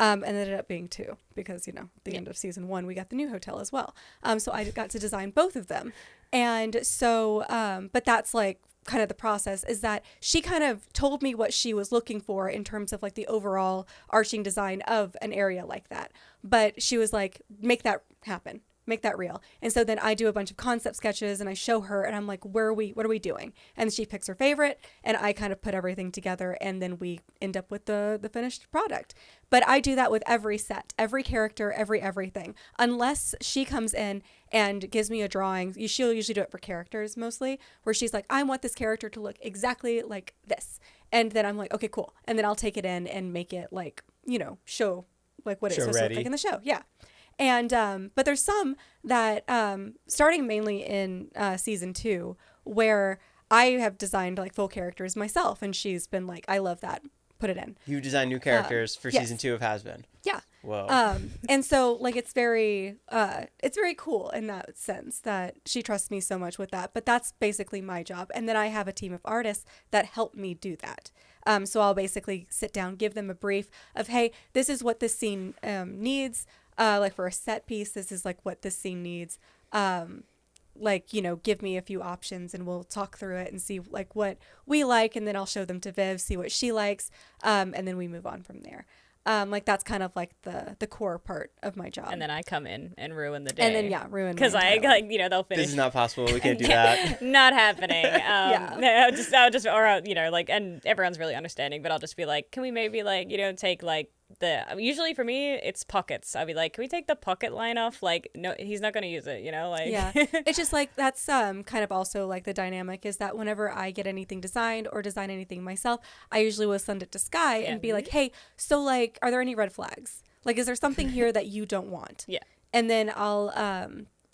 And it ended up being 2 because, at the end of season 1, we got the new hotel as well. So I got to design both of them. And so, but that's like kind of the process, is that she kind of told me what she was looking for in terms of like the overall arching design of an area like that. But she was like, make that happen. Make that real. And so then I do a bunch of concept sketches and I show her and I'm like, what are we doing? And she picks her favorite and I kind of put everything together and then we end up with the finished product. But I do that with every set, every character, everything, unless she comes in and gives me a drawing. She'll usually do it for characters mostly, where she's like, I want this character to look exactly like this. And then I'm like, okay, cool. And then I'll take it in and make it like, show like what it's supposed to look like in the show. Yeah. And but there's some that starting mainly in season 2 where I have designed like full characters myself, and she's been like, I love that, put it in. You designed new characters for season 2 of Hazbin. Yeah. Whoa. And so like it's very cool in that sense that she trusts me so much with that. But that's basically my job. And then I have a team of artists that help me do that. So I'll basically sit down, give them a brief of, hey, this is what this scene needs. Like for a set piece, this is like what this scene needs. Give me a few options and we'll talk through it and see like what we like. And then I'll show them to Viv, see what she likes. And then we move on from there. That's kind of like the core part of my job. And then I come in and ruin the day. And then ruin because they'll finish. This is not possible. We can't do that. Not happening. And everyone's really understanding, but I'll just be like, can we maybe take usually for me it's pockets. I'll be like, can we take the pocket line off? Like, no, he's not going to use it, Yeah. It's just like, that's kind of also like the dynamic is that whenever I get anything designed or design anything myself, I usually will send it to Skye and be like, hey, so like, are there any red flags? Like, is there something here that you don't want? Yeah. And then I'll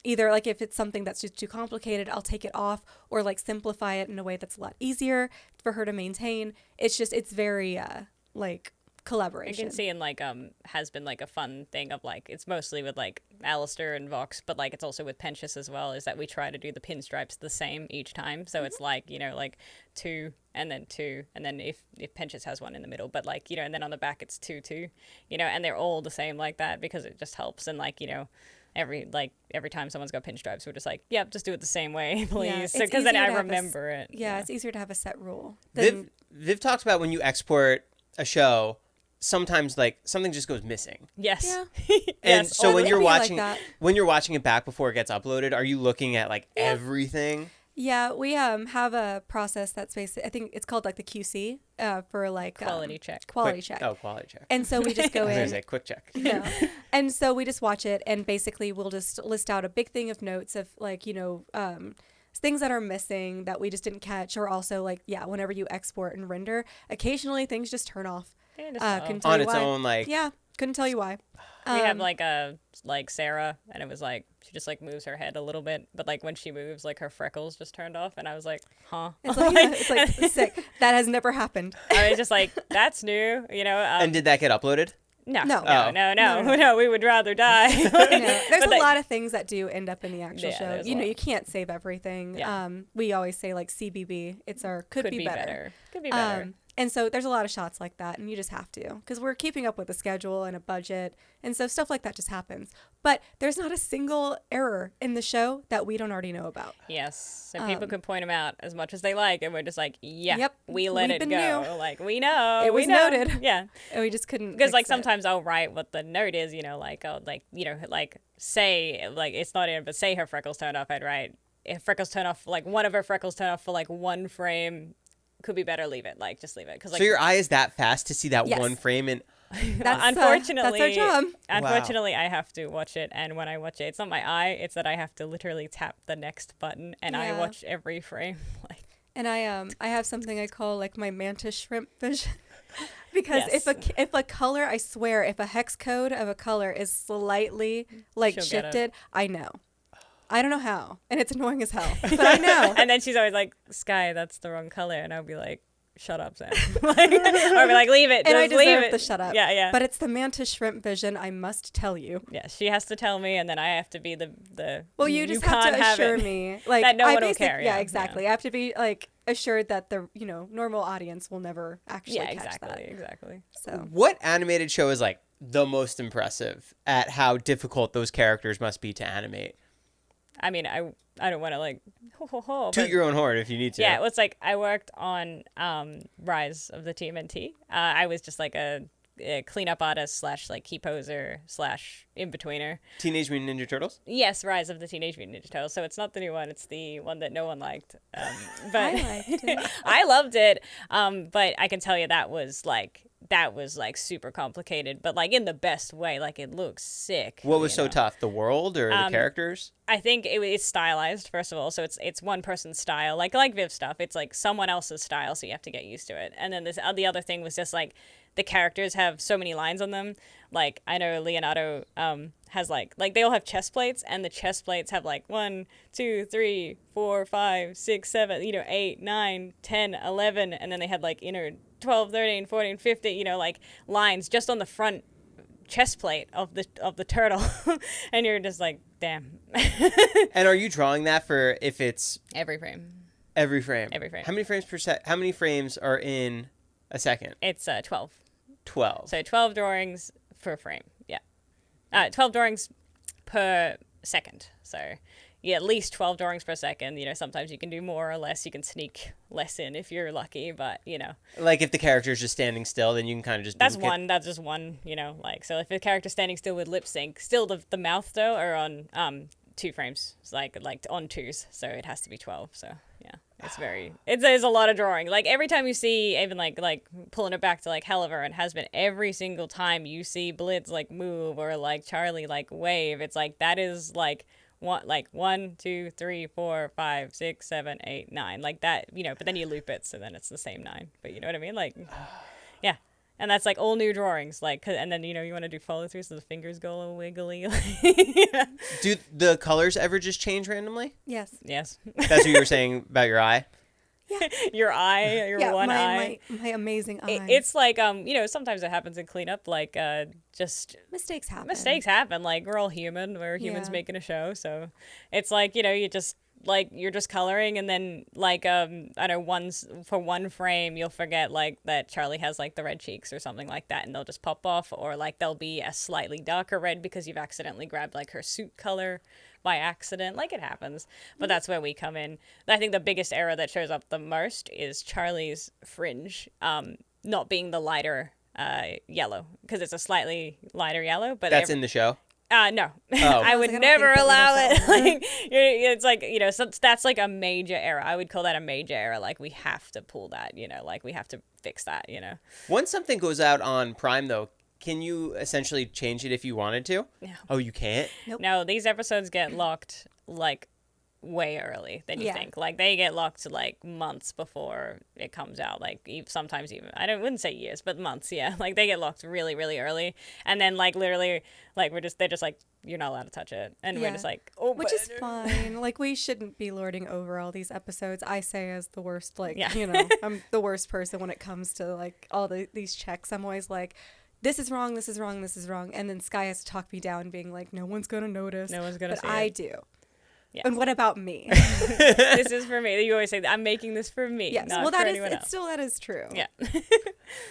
either like if it's something that's just too complicated, I'll take it off or like simplify it in a way that's a lot easier for her to maintain. It's very collaboration. I can see in has been like a fun thing of like, it's mostly with like Alistair and Vox, but like it's also with Penchus as well, is that we try to do the pinstripes the same each time. So it's like, 2 and then 2, and then if Penchus has one in the middle, but and then on the back it's 2, 2, and they're all the same like that because it just helps. And every time someone's got pinstripes, we're just like, yep, just do it the same way, please. Yeah, because then I remember it. Yeah, it's easier to have a set rule. Viv talks about when you export a show, sometimes something just goes missing. Yes. Yeah. And yes. so when you're watching when you're watching it back before it gets uploaded, are you looking at everything? Yeah, we have a process that's basically, I think it's called the QC for quality check. Quality check. Oh, quality check. And so we just go in. I was going to say quick check. No. And so we just watch it and basically we'll just list out a big thing of notes of things that are missing that we just didn't catch, or also whenever you export and render, occasionally things just turn off. On its own, yeah, couldn't tell you why. We have Sarah, and it was she just moves her head a little bit, but when she moves, her freckles just turned off, and I was like, huh? It's sick. That has never happened. I was just that's new, and did that get uploaded? No. We would rather die. There's a lot of things that do end up in the actual show. You can't save everything. Yeah. We always say CBB. It's our could be better. Could be better. And so there's a lot of shots like that, and you just have to, because we're keeping up with a schedule and a budget, and so stuff like that just happens. But there's not a single error in the show that we don't already know about. Yes, so people can point them out as much as they like, and we're just yep, we let it go. New. We know it was noted. Yeah, and we just couldn't. Because sometimes I'll write what the note is, say it's not in, but say her freckles turned off. I'd write if freckles turn off, one of her freckles turn off for one frame. Could be better, leave it. Just leave it. So your eye is that fast to see that yes. one frame, and unfortunately, that's our job. Unfortunately, wow. I have to watch it, and when I watch it, it's not my eye. It's that I have to literally tap the next button, and I watch every frame. And I have something I call like my mantis shrimp vision. Because Yes. if a color, I swear, if a hex code of a color is slightly like She'll get it. shifted, I know. I don't know how, and it's annoying as hell, but I know. And then she's always like, Skye, that's the wrong color. And I'll be like, shut up, Sam. Like, or I'll be like, leave it. And I Just leave deserve it. the shut up. Yeah, yeah. But it's the mantis shrimp vision, I must tell you. Yeah, she has to tell me, and then I have to be the Well, you just can't have to assure it. me, like That no I one will basic- care, Yeah, yeah, exactly. I have to be like assured that the normal audience will never actually Yeah, catch exactly, that. exactly. So What animated show is like the most impressive at how difficult those characters must be to animate? I mean, I don't want to like Toot but your own horn if you need to. yeah, it's like I worked on Rise of the TMNT. I was just like a cleanup artist / like key poser / in-betweener. Teenage Mutant Ninja Turtles? Yes, Rise of the Teenage Mutant Ninja Turtles. So it's not the new one; it's the one that no one liked. But I liked it. I loved it. But I can tell you that was like super complicated, but like in the best way. Like it looks sick. What was you so know? tough? The world or the characters? I think it's stylized, first of all, so it's one person's style, like Viv stuff. It's like someone else's style, so you have to get used to it. And then the other thing was just like the characters have so many lines on them. Like I know Leonardo has like they all have chest plates, and the chest plates have like 1, 2, 3, 4, 5, 6, 7, 8, 9, 10, 11, and then they had like 12, 13, 14, 15, like lines just on the front chest plate of the turtle. And you're just like, damn. And are you drawing that for if it's Every frame. every frame? Every frame. How many frames per sec? How many frames are in a second? It's 12. 12. So 12 drawings per frame. Yeah. 12 drawings per second. So yeah, at least 12 drawings per second. Sometimes you can do more or less. You can sneak less in if you're lucky, but Like if the character is just standing still, then you can kind of just that's book it. one. That's just one. So if the character's standing still with lip sync, still the mouth though are on 2 frames. It's like on 2s. So it has to be 12. So yeah, there's a lot of drawing. Like every time you see, even like pulling it back to like Helluva and Hazbin, every single time you see Blitz like move or like Charlie like wave, it's like that is like 1, 2, 3, 4, 5, 6, 7, 8, 9, like that, but then you loop it, so then it's the same 9. But you know what I mean? Like, yeah. And that's like all new drawings, and then you want to do follow through so the fingers go all wiggly. Yeah. Do the colors ever just change randomly? yes. Yes. That's what you were saying about your eye? Your eye, your one eye. my amazing eye. It's like sometimes it happens in cleanup, like just mistakes happen. mistakes happen. Like we're all human. We're humans Yeah. making a show, so it's like you just like you're just coloring, and then like I know for one frame you'll forget like that Charlie has like the red cheeks or something like that, and they'll just pop off, or like they'll be a slightly darker red because you've accidentally grabbed like her suit color by accident. Like it happens, but that's where we come in. I think the biggest error that shows up the most is Charlie's fringe not being the lighter yellow, because it's a slightly lighter yellow, but That's in the show? no. Oh. I would I don't never think they allow know it. that. Like it's like so that's like a major error. I would call that a major error. Like we have to pull that. Like we have to fix that. Once something goes out on Prime, though, can you essentially change it if you wanted to? No. Oh, you can't? Nope. No, these episodes get locked like way early than you Yeah. think. Like they get locked like months before it comes out. Like sometimes even wouldn't say years, but months. Yeah, like they get locked really, really early, and then like literally like they're just like you're not allowed to touch it, and we're Yeah. just like oh, Which but- is fine. Like we shouldn't be lording over all these episodes. I say as the worst, like Yeah. I'm the worst person when it comes to like all these checks. I'm always like, this is wrong, this is wrong, this is wrong, and then Skye has to talk me down, being like, no one's gonna notice. No one's gonna but see I it. do. Yeah. And what about me? This is for me. You always say I'm making this for me. Yes. Not Well, for that is anyone it's else. still that is true. Yeah.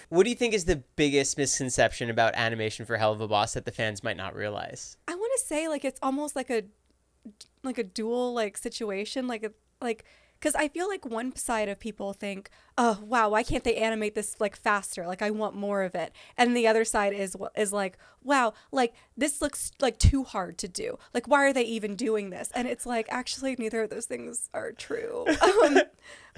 What do you think is the biggest misconception about animation for Helluva Boss that the fans might not realize? I want to say like it's almost like a dual like situation, like because I feel like one side of people think, oh wow, why can't they animate this like faster? Like I want more of it, and the other side is like, wow, like this looks like too hard to do. Like why are they even doing this? And it's like actually neither of those things are true.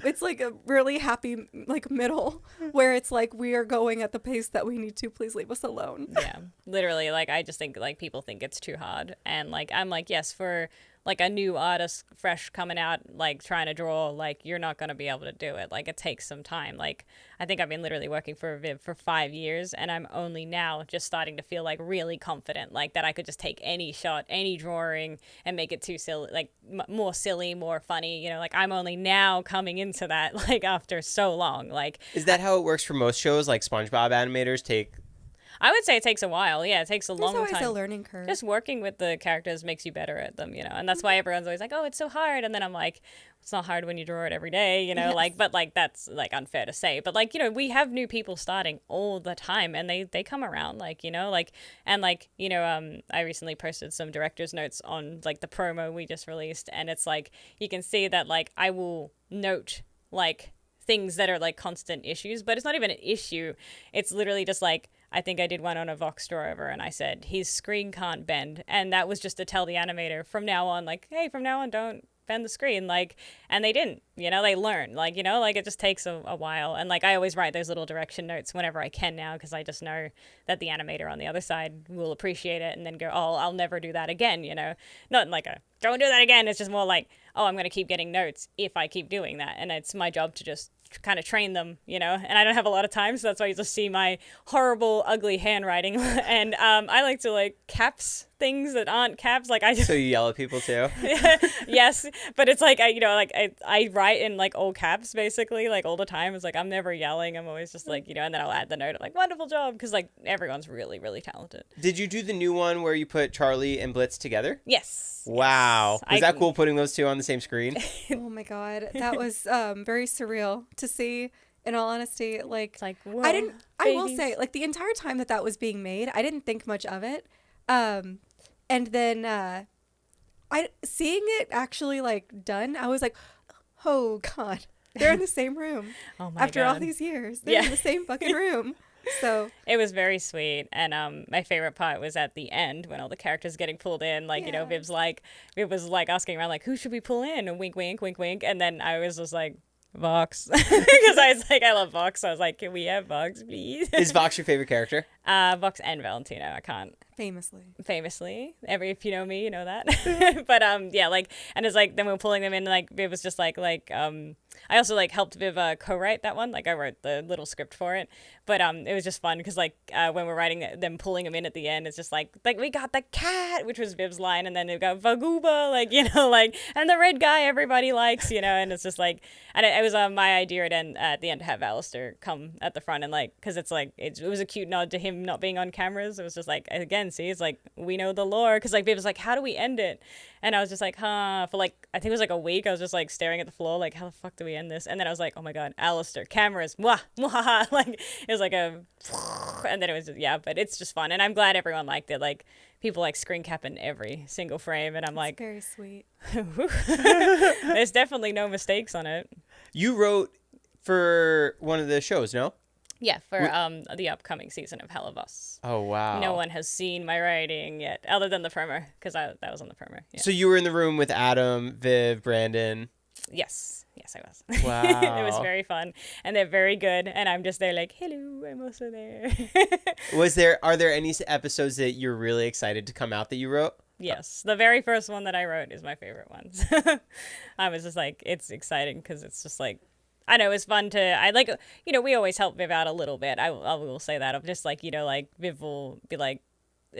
It's like a really happy like middle where it's like we are going at the pace that we need to. Please leave us alone. Yeah, literally, like I just think like people think it's too hard, and like I'm like yes, for like a new artist fresh coming out, like trying to draw, like you're not going to be able to do it. Like it takes some time. Like I think I've been literally working for Viv for 5 years, and I'm only now just starting to feel like really confident, like that I could just take any shot, any drawing and make it too silly, like more silly, more funny, you know, like I'm only now coming into that, like after so long. Like, Is that how it works for most shows? Like SpongeBob animators take... I would say it takes a while. Yeah, it takes a long time. There's always a learning curve. Just working with the characters makes you better at them, you know, and that's why everyone's always like, oh, it's so hard. And then I'm like, it's not hard when you draw it every day, you know, Yes. like, but like, that's like unfair to say. But like, you know, we have new people starting all the time and they come around, like, you know, like, and like, you know, I recently posted some director's notes on like the promo we just released. And it's like, you can see that like I will note like things that are like constant issues, but it's not even an issue. It's literally just like, I think I did one on a Vox drawover and I said, his screen can't bend. And that was just to tell the animator from now on, like, hey, from now on, don't bend the screen. Like, and they didn't, you know, they learn, like, you know, like it just takes a while. And like, I always write those little direction notes whenever I can now, because I just know that the animator on the other side will appreciate it and then go, oh, I'll never do that again, you know, not like a, don't do that again. It's just more like, oh, I'm going to keep getting notes if I keep doing that. And it's my job to just kind of train them, you know, and I don't have a lot of time, so that's why you just see my horrible, ugly handwriting. And I like to like caps things that aren't caps. Like I just So you yell at people too? yes, but it's like I write in like all caps basically, like all the time. It's like I'm never yelling. I'm always just like, you know, and then I'll add the note of like wonderful job, because like everyone's really, really talented. Did you do the new one where you put Charlie and Blitz together? Yes. Wow. Yes. Was that cool putting those two on the same screen? Oh my god, that was very surreal to see. In all honesty, like, It's like, whoa, I will babies. say, like the entire time that was being made, I didn't think much of it. And then seeing it actually like done, I was like, oh god, they're in the same room. Oh my After all God. these years, they're in the same fucking room. So It was very sweet, and my favorite part was at the end when all the characters getting pulled in. Like, you know, Yeah. Viv was like asking around, like, who should we pull in? And wink, wink, wink, wink. And then I was just like, Vox, because I was like, I love Vox. So I was like, can we have Vox, please? Is Vox your favorite character? Vox and Valentino. I can't. famously, If you know me, you know that. But yeah, like, and it's like then we were pulling them in, like Viv was just like I also like helped Viv co-write that one, like I wrote the little script for it. But it was just fun because like when we're writing them, pulling them in at the end, it's just like we got the cat, which was Viv's line, and then they've got Vaguba, like, you know, like, and the red guy everybody likes, you know. And it's just like, and it was my idea at the end to have Alistair come at the front, and like, because it's like it was a cute nod to him not being on cameras. It was just like, again, see, it's like we know the lore, because like Viv was like, how do we end it? And I was just like, for like, I think it was like a week, I was just like staring at the floor, like, how the fuck do we end this? And then I was like, oh my god, Alistair, cameras, mwah, mwah. Like, it was like a, and then it was just, yeah, but it's just fun, and I'm glad everyone liked it. Like, people like screen capping every single frame, and I'm like, very sweet. there's definitely no mistakes on it. You wrote for one of the shows, no? Yeah, for the upcoming season of Helluva. Oh, wow. No one has seen my writing yet, other than the promo, because that was on the promo. Yeah. So you were in the room with Adam, Viv, Brandon. Yes, I was. Wow. It was very fun, and they're very good, and I'm just there like, hello, I'm also there. Are there any episodes that you're really excited to come out that you wrote? Yes, the very first one that I wrote is my favorite ones. I was just like, it's exciting because it's just like, I know it's fun to, I like, you know, we always help Viv out a little bit. I will say that. I'm just like, you know, like Viv will be like,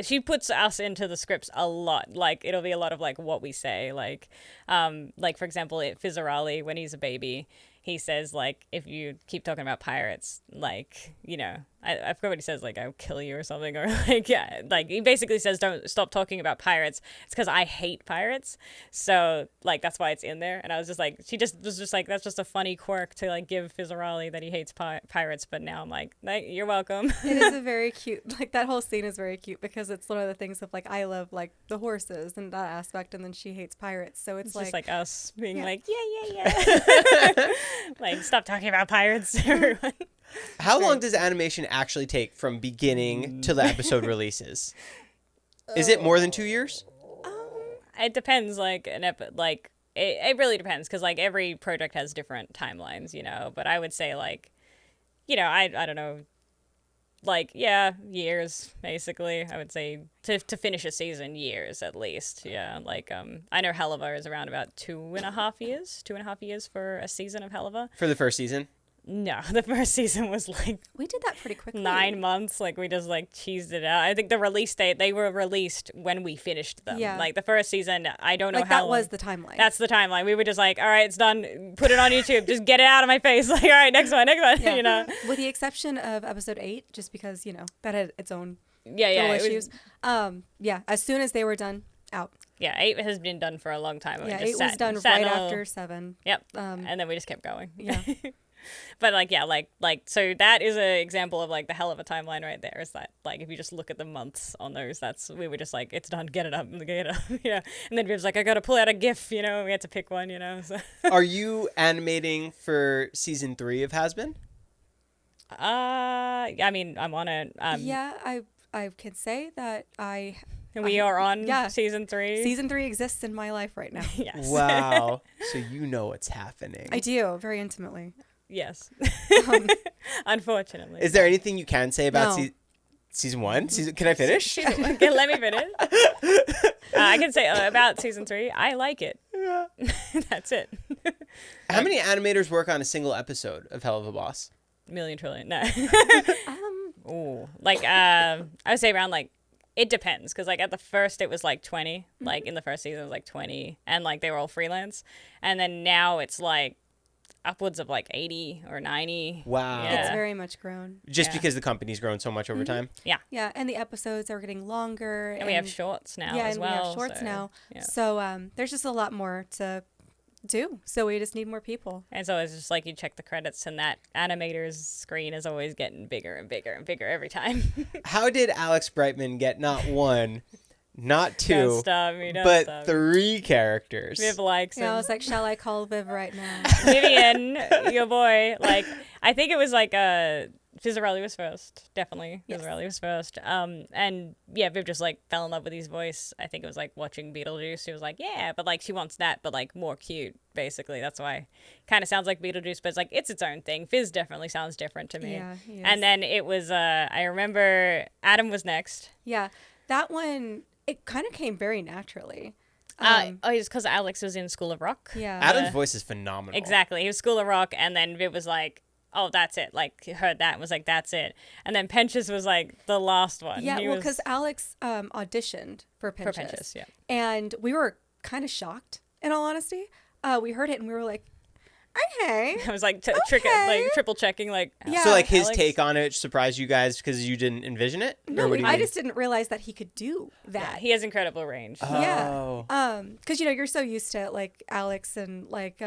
she puts us into the scripts a lot. Like, it'll be a lot of like what we say. Like for example, Fizzarali, when he's a baby, he says like, if you keep talking about pirates, like, you know, I forgot what he says, like, I'll kill you or something, or like, yeah, like he basically says, don't stop talking about pirates. It's because I hate pirates, so like that's why it's in there. And I was just like, she just was just like, that's just a funny quirk to like give Fizzarali that he hates pirates. But now I'm like, you're welcome. It is a very cute, like that whole scene is very cute because it's one of the things of like, I love like the horses and that aspect, and then she hates pirates, so it's like just like us being yeah. like, yeah. Like, stop talking about pirates, everyone. How long does animation actually take from beginning to the episode releases? Is it more than 2 years? It depends, like it really depends, because like every project has different timelines, you know. But I would say like, you know, I don't know, like, yeah, years, basically. I would say to finish a season, years at least. Yeah, like, I know Helluva is around about 2.5 years for a season of Helluva. For the first season? No, the first season was like We did that pretty quickly. 9 months. Like, we just like cheesed it out. I think the release date, they were released when we finished them. Yeah. Like the first season, I don't know Like, how that long. was the timeline. That's the timeline. We were just like, all right, it's done. Put it on YouTube. Just get it out of my face. Like, all right, next one. Yeah. You know. With the exception of episode 8, just because, you know, that had its own Yeah, little it issues. Yeah, as soon as they were done, out. Yeah, 8 has been done for a long time. Yeah, We just 8 was done sat right in a little- after 7. Yep. And then we just kept going. Yeah. But like, yeah, like so that is an example of like the hell of a timeline right there. Is that like if you just look at the months on those, we were just like, it's done, get it up, yeah. And then Viv's like, I gotta pull out a GIF, you know. We had to pick one, you know. So. Are you animating for season 3 of Hazbin? I mean, I'm on it. Yeah, I can say that We are on yeah. season 3. Season 3 exists in my life right now. Yes. Wow. So you know what's happening. I do, very intimately. Yes. Unfortunately. Is there anything you can say about No. season 1? Can I finish? Okay, let me finish. I can say about season 3, I like it. Yeah. That's it. How many animators work on a single episode of Hell of a Boss? Million trillion. No. Ooh. Like, I would say around like, it depends. Because like at the first it was like 20. Like in the first season it was like 20. And like they were all freelance. And then now it's like upwards of like 80 or 90. Wow. Yeah. It's very much grown. Just Yeah. because the company's grown so much over time? Yeah, and the episodes are getting longer. And we have shorts now yeah, as and well. we have shorts so, now. Yeah. So there's just a lot more to do. So we just need more people. And so it's just like you check the credits and that animator's screen is always getting bigger and bigger and bigger every time. How did Alex Brightman get not 1, not 2, Don't stop me, don't but stop me. 3 characters? Viv likes You know, I him. was like, shall I call Viv right now? Vivienne, your boy. Like, I think it was like Fizzarelli was first. Definitely. Yes. Fizzarelli was first. And yeah, Viv just like fell in love with his voice. I think it was like watching Beetlejuice. She was like, yeah, but like she wants that, but like more cute, basically. That's why kind of sounds like Beetlejuice, but it's like it's its own thing. Fizz definitely sounds different to me. Yeah, he is. And then it was I remember Adam was next. Yeah, that one, it kind of came very naturally. It's because Alex was in School of Rock. Yeah. Adam's voice is phenomenal. Exactly. He was School of Rock, and then Viv was like, oh, that's it. Like, he heard that and was like, that's it. And then Penchus was like the last one. Yeah, He well, was- because Alex auditioned for Pinchas. For Pinchas, yeah. And we were kind of shocked, in all honesty. We heard it and we were like, okay. I was like, Okay. triple checking, like, Yeah. So like his Alex- take on it surprised you guys because you didn't envision it? No, Or what do you I mean? just didn't realize that he could do Yeah, that. he has incredible range. Oh. Because, you know, you're so used to, like, Alex and, like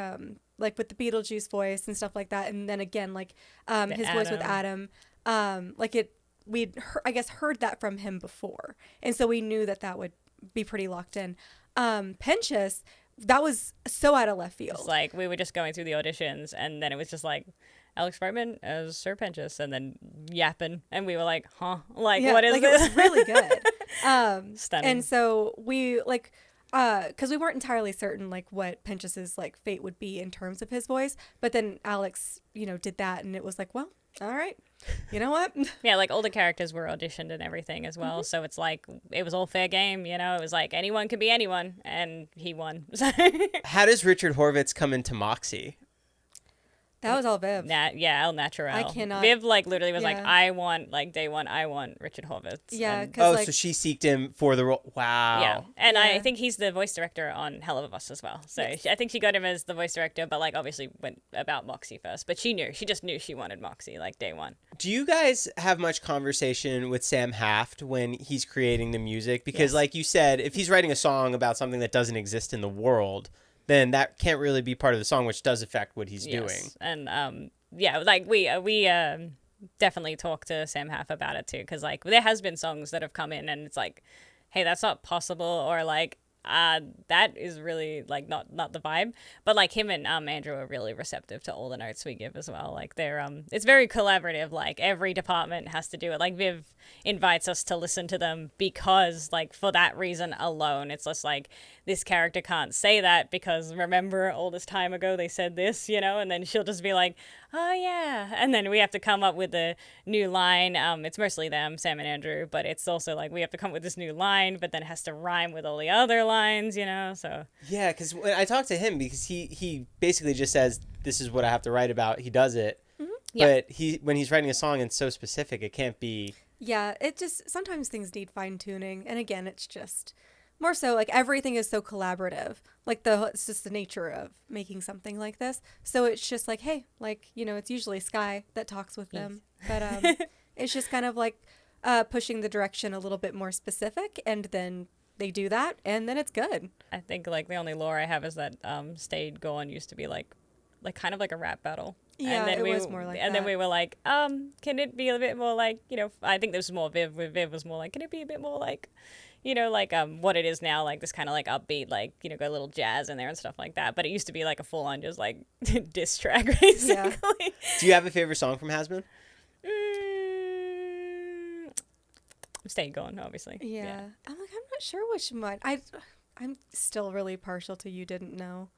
with the Beetlejuice voice and stuff like that. And then again, like, his voice with Adam. I guess, heard that from him before. And so we knew that would be pretty locked in. Penchus, that was so out of left field. It's like, we were just going through the auditions, and then it was just like, Alex Brightman as Sir Penchus, and then yapping. And we were like, huh? Like, what is like, this? It was really good. Stunning. And so we, like, because we weren't entirely certain, like, what Penchas's, like, fate would be in terms of his voice. But then Alex, you know, did that, and it was like, well, all right. You know what? Yeah, like all the characters were auditioned and everything as well. So it's like, it was all fair game, you know? It was like, anyone could be anyone, and he won. How does Richard Horvitz come into Moxie? That was all Viv. El Natural. I cannot- Viv, like, literally was like, Yeah. I want, like, day one, I want Richard Horvitz. Yeah, And- because, Oh, like, so she seeked him for the role. Wow. yeah. And I Yeah. think he's the voice director on Hell of a Boss as well. So Yes. I think she got him as the voice director, but, like, obviously went about Moxie first. But she just knew she wanted Moxie, like, day one. Do you guys have much conversation with Sam Haft when he's creating the music? Because, Yes. like you said, if he's writing a song about something that doesn't exist in the world, then that can't really be part of the song, which does affect what he's doing. And yeah, like we definitely talk to Sam Haff about it too, because like there has been songs that have come in and it's like, hey, that's not possible, or like, that is really like not the vibe. But like him and Andrew are really receptive to all the notes we give as well. Like they're it's very collaborative. Like every department has to do it. Like Viv invites us to listen to them because like for that reason alone, it's just like this character can't say that because remember all this time ago they said this, you know, and then she'll just be like, oh yeah, and then we have to come up with a new line. It's mostly them, Sam and Andrew, but it's also like we have to come up with this new line, but then it has to rhyme with all the other lines, you know. So yeah, because when I talked to him, because he basically just says this is what I have to write about. He does it, but when he's writing a song and it's so specific, it can't be. Yeah, it just sometimes things need fine tuning, and again, it's just more so like everything is so collaborative. Like it's just the nature of making something like this. So it's just like, hey, like, you know, it's usually Skye that talks with them, but it's just kind of like pushing the direction a little bit more specific, and then they do that, and then it's good. I think like the only lore I have is that Stayed Gone used to be like kind of like a rap battle. Yeah, and then it was more like and that. then we were like, can it be a bit more like, you know, I think this was more Viv. Viv was more like, can it be a bit more like, you know, like what it is now, like this kind of like upbeat, like, you know, got a little jazz in there and stuff like that. But it used to be like a full on just like diss track, basically. Yeah. Do you have a favorite song from Hazbin? Stay Gone, obviously. Yeah. I'm not sure which one. I'm still really partial to You Didn't Know.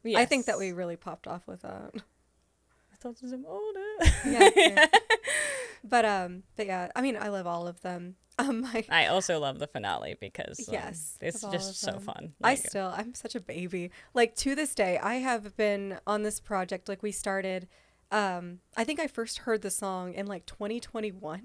Yes. I think that we really popped off with that. I thought it was older. Yeah. But yeah, I mean, I love all of them. I also love the finale because yes, it's of all just of so them. fun. I'm such a baby. Like to this day, I have been on this project. Like we started, I think I first heard the song in like 2021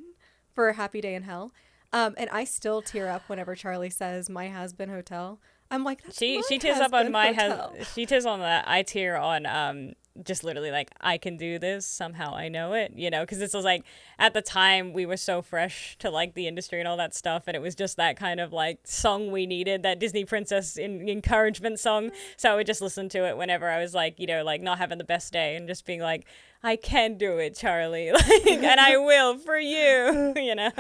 for A Happy Day in Hell. And I still tear up whenever Charlie says "My Hazbin Hotel." I'm like, that's she my tears up on my Hotel. she tears on that. I tear on just literally like I can do this somehow. I know it, you know, because this was like at the time we were so fresh to like the industry and all that stuff, and it was just that kind of like song we needed, that Disney princess encouragement song. So I would just listen to it whenever I was like, you know, like not having the best day and just being like, I can do it, Charlie, like, and I will for you, you know.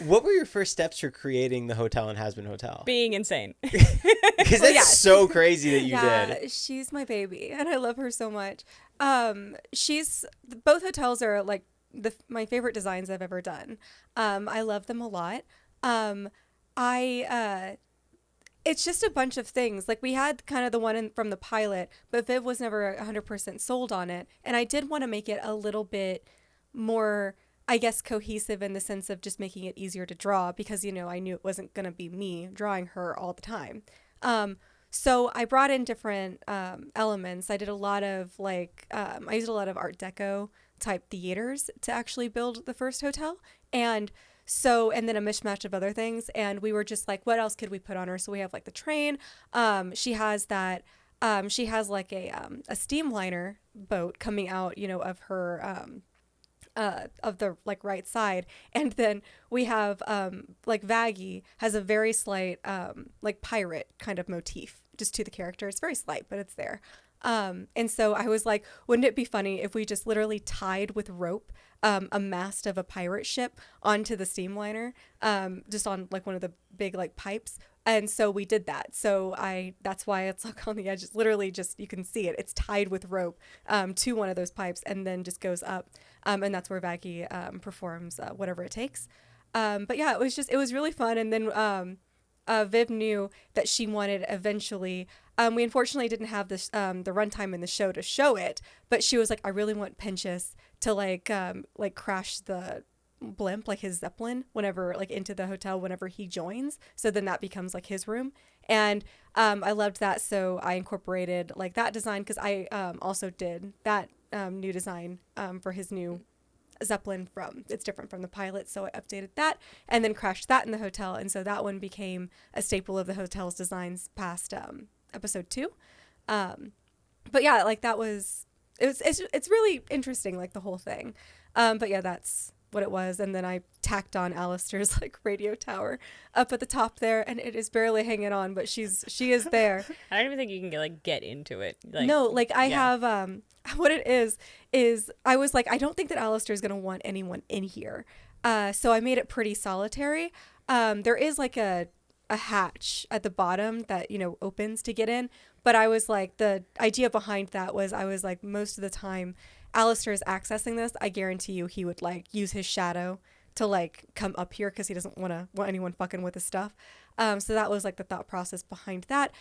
What were your first steps for creating the hotel in Hazbin Hotel? Being insane. Because that's yes. so crazy that you did. She's my baby, and I love her so much. Both hotels are like my favorite designs I've ever done. I love them a lot. It's just a bunch of things. Like we had kind of the one from the pilot, but Viv was never 100% sold on it. And I did want to make it a little bit more, I guess, cohesive in the sense of just making it easier to draw because, you know, I knew it wasn't going to be me drawing her all the time. So I brought in different elements. I did a lot of I used a lot of Art Deco type theaters to actually build the first hotel. And then a mishmash of other things. And we were just like, what else could we put on her? So we have like the train. She has that. She has like a steamliner boat coming out, you know, of her of the like right side. And then we have like Vaggie has a very slight like pirate kind of motif just to the character. It's very slight, but it's there. And so I was like, wouldn't it be funny if we just literally tied with rope a mast of a pirate ship onto the steamliner, just on like one of the big like pipes. And so we did that. So that's why it's like on the edge. It's literally just, you can see it. It's tied with rope to one of those pipes and then just goes up. And that's where Vaggie performs whatever it takes. But yeah, it was really fun. And then Viv knew that she wanted eventually. We unfortunately didn't have the runtime in the show to show it, but she was like, I really want Pinchas to like crash the blimp, like his Zeppelin, whenever like into the hotel whenever he joins. So then that becomes like his room. And I loved that, so I incorporated like that design because I also did that new design for his new Zeppelin. It's different from the pilot, so I updated that and then crashed that in the hotel, and so that one became a staple of the hotel's designs past episode 2. But yeah, like that was it's really interesting, like the whole thing. But yeah, that's what it was. And then I tacked on Alistair's like radio tower up at the top there, and it is barely hanging on, but she is there. I don't even think you can get into it. Like, no, like I have what it is I was like, I don't think that Alistair's gonna want anyone in here. So I made it pretty solitary. There is like a a hatch at the bottom that, you know, opens to get in. But I was like, the idea behind that was, I was like, most of the time Alistair is accessing this, I guarantee you he would like use his shadow to like come up here because he doesn't want anyone fucking with his stuff. So that was like the thought process behind that.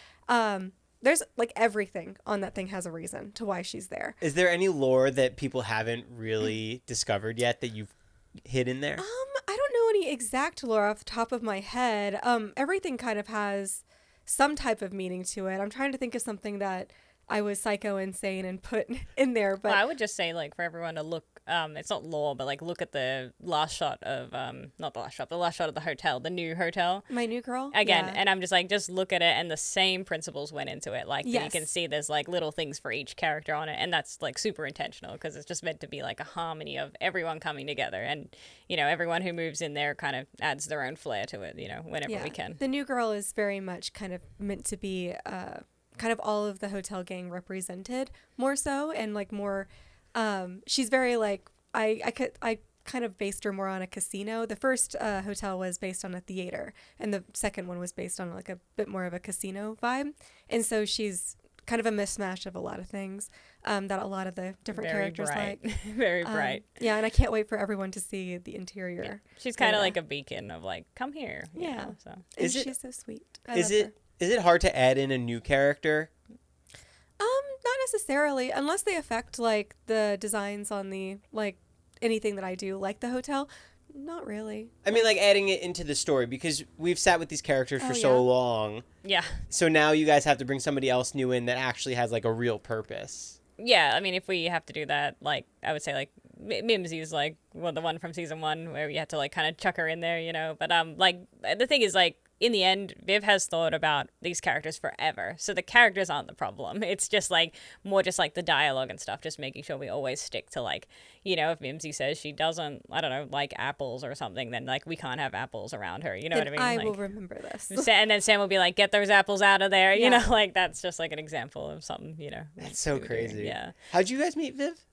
There's like everything on that thing has a reason to why she's there. Is there any lore that people haven't really discovered yet that you've hidden there? I don't know any exact lore off the top of my head. Everything kind of has some type of meaning to it. I'm trying to think of something that I was psycho insane and put in there, but Well, I would just say, like, for everyone to look, it's not lore, but like look at the last shot of, not the last shot, the last shot of the hotel, the new hotel. My New Girl Again, yeah. and I'm just like, just look at it, and the same principles went into it. Like, Yes. you can see there's like little things for each character on it, and that's like super intentional because it's just meant to be like a harmony of everyone coming together, and you know, everyone who moves in there kind of adds their own flair to it, you know, whenever we can. The New Girl is very much kind of meant to be kind of all of the hotel gang represented more so, and like more she's very like I kind of based her more on a casino. The first hotel was based on a theater, and the second one was based on like a bit more of a casino vibe, and so she's kind of a mismatch of a lot of things that a lot of the different Very characters bright. like. Very bright. Yeah, and I can't wait for everyone to see the interior. Yeah. She's kind of like a beacon of like, come here. You Yeah. know, so. And she's so sweet. Is it hard to add in a new character? Not necessarily, unless they affect like the designs on the like anything that I do, like the hotel. Not really. I mean, like adding it into the story, because we've sat with these characters for so yeah. long. Yeah. So now you guys have to bring somebody else new in that actually has like a real purpose. Yeah, I mean, if we have to do that, like, I would say, like, Mimsy's, like, well, the one from season 1 where we had to, like, kind of chuck her in there, you know? But, like, the thing is, like, in the end, Viv has thought about these characters forever. So the characters aren't the problem. It's just, like, more just, like, the dialogue and stuff, just making sure we always stick to, like, you know, if Mimsy says she doesn't, I don't know, like apples or something, then, like, we can't have apples around her. You know what I mean? I like, will remember this. And then Sam will be like, get those apples out of there. You Yeah. know, like, that's just, like, an example of something, you know. That's so we would do. crazy. Yeah. How'd you guys meet Viv?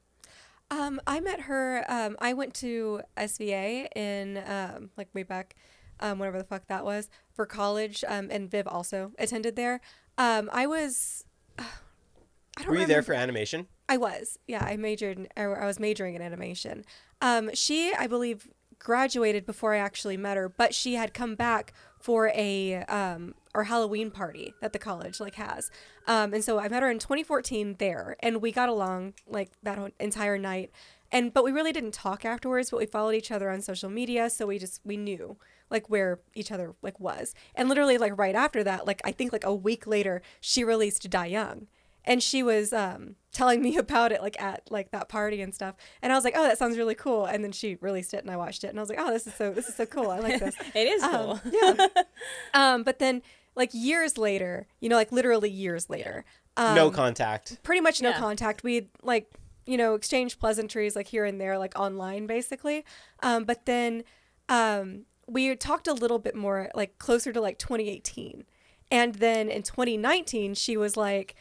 I met her, I went to SVA in, like way back, whenever the fuck that was, for college, and Viv also attended there. I don't Were you there remember. for animation? I was, yeah, I was majoring in animation. She, I believe, graduated before I actually met her, but she had come back for our Halloween party that the college like has. And so I met her in 2014 there, and we got along like that entire night. But we really didn't talk afterwards, but we followed each other on social media, so we knew like where each other like was. And literally like right after that, like I think like a week later, she released Die Young. And she was telling me about it like at like that party and stuff. And I was like, oh, that sounds really cool. And then she released it and I watched it and I was like, oh, this is so cool. I like this. It is cool. Yeah. But then like years later, you know, like literally years later. No contact. Pretty much no Yeah. contact. We'd like, you know, exchanged pleasantries like here and there, like online basically. But then we talked a little bit more like closer to like 2018. And then in 2019, she was like,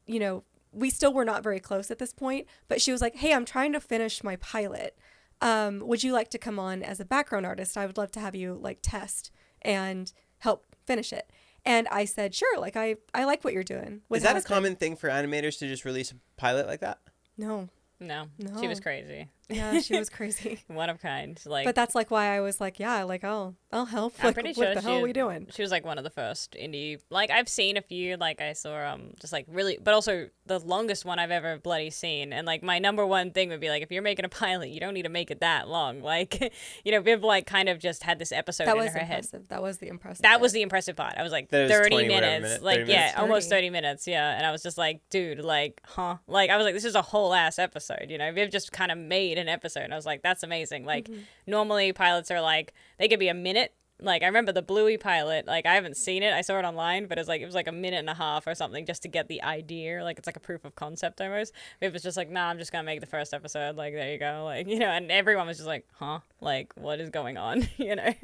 you know, we still were not very close at this point, but she was like, hey, I'm trying to finish my pilot. Would you like to come on as a background artist? I would love to have you like test and help finish it. And I said, sure. Like, I like what you're doing. Is that a Hazbin. common thing for animators to just release a pilot like that? No. No, No. she was crazy. Yeah, she was crazy. One of kind. Like, But that's like why I was like, yeah, like I'll help. I'm Like, pretty what sure the hell are we doing? She was like one of the first indie. Like I've seen a few. Like I saw just like really, but also the longest one I've ever bloody seen. And like my number one thing would be like, if you're making a pilot, you don't need to make it that long. Like, you know, Viv like kind of just had this episode That in was her head. impressive. That was the impressive. That bit. was the impressive part. I was like, That was 30 20 whatever minutes. minute- Like, 30 yeah, minutes. almost 30. 30 minutes. Yeah. And I was just like, dude, like, huh? Like, I was like, this is a whole ass episode. You know, Viv just kind of made an episode. And I was like, that's amazing. Like, normally pilots are like, they could be a minute. Like, I remember the Bluey pilot. Like, I haven't seen it. I saw it online, but it was like a minute and a half or something just to get the idea. Like, it's like a proof of concept almost. Viv was just like, nah, I'm just going to make the first episode. Like, there you go. Like, you know, and everyone was just like, huh? Like, what is going on? You know?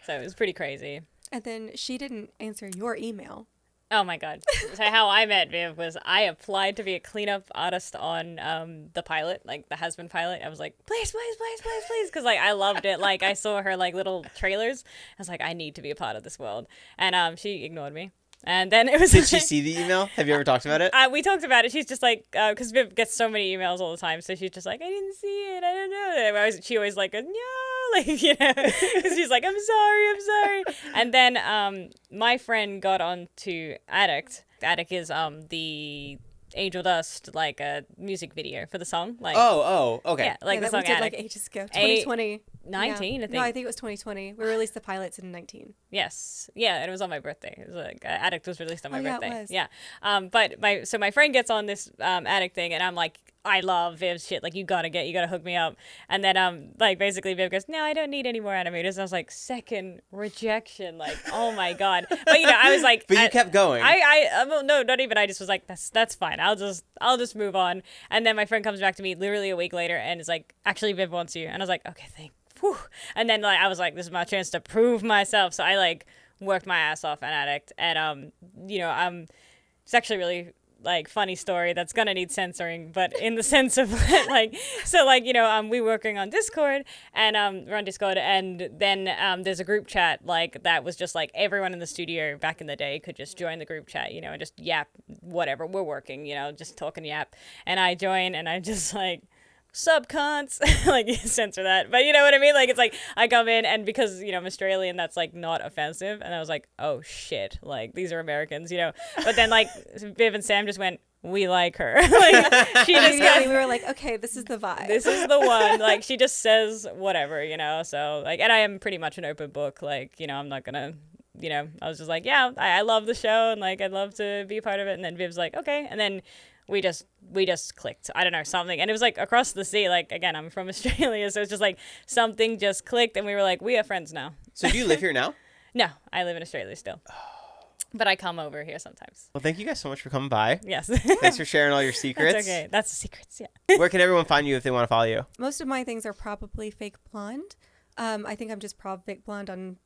So it was pretty crazy. And then she didn't answer your email. Oh my god. So how I met Viv was I applied to be a cleanup artist on the pilot, like the Hazbin pilot. I was like, please, because like I loved it. Like I saw her like little trailers. I was like, I need to be a part of this world, and she ignored me. And then it was. Did she see the email? Have you ever talked about it? We talked about it. She's just like, because Viv gets so many emails all the time, so she's just like, I didn't see it. I don't know. She always like, no, like because she's like, I'm sorry. And then my friend got onto Addict. Addict is the Angel Dust like a music video for the song. Like okay. Yeah, like the that song we did Addict. like ages ago. 2020. 19, I think. No, I think it was 2020. We released the pilots in 19. Yes. Yeah, and it was on my birthday. It was like Addict was released on my birthday. Yeah, it was. Yeah. But my friend gets on this Addict thing, and I'm like, I love Viv's shit. Like, you gotta hook me up. And then like basically Viv goes, no, I don't need any more animators. And I was like, second rejection. Like, oh my god. But I was like, but you kept going. Well, no, not even. I just was like, that's fine. I'll just move on. And then my friend comes back to me literally a week later and is like, actually Viv wants you. And I was like, okay, thanks. Whew. And then like I was like, this is my chance to prove myself. So I like worked my ass off on Addict, and it's actually really like funny story that's gonna need censoring, but in the sense of like, so like we working on Discord, and we're on Discord, and then there's a group chat like that was just like everyone in the studio back in the day could just join the group chat, and just yap whatever we're working, just talking yap, and I join and I just like, sub cunts, like censor that, but you know what I mean, like it's like I come in, and because I'm Australian, that's like not offensive, and I was like, oh shit, like these are Americans, but then like Viv and Sam just went, we like her. Like she just we were like, okay, this is the vibe, this is the one, like she just says whatever, so like, and I am pretty much an open book, like I'm not gonna I was just like, yeah, I love the show, and like I'd love to be a part of it, and then Viv's like, okay, and then we just clicked. I don't know, something. And it was like across the sea. Like, again, I'm from Australia. So it's just like something just clicked. And we were like, we are friends now. So do you live here now? No, I live in Australia still. But I come over here sometimes. Well, thank you guys so much for coming by. Yes. Thanks for sharing all your secrets. That's okay. That's the secrets, yeah. Where can everyone find you if they want to follow you? Most of my things are probably fake blonde. I think I'm just fake blonde on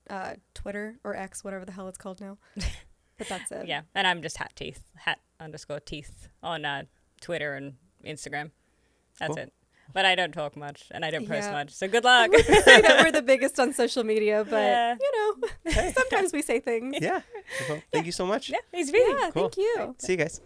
Twitter or X, whatever the hell it's called now. But that's it. Yeah. And I'm just hat_teeth on Twitter and Instagram. That's cool. It. But I don't talk much, and I don't post much. So good luck. I wouldn't say that we're the biggest on social media, but sometimes we say things. Yeah. Well, thank you so much. Yeah, thanks for being. Yeah, cool. Thank you. See you guys.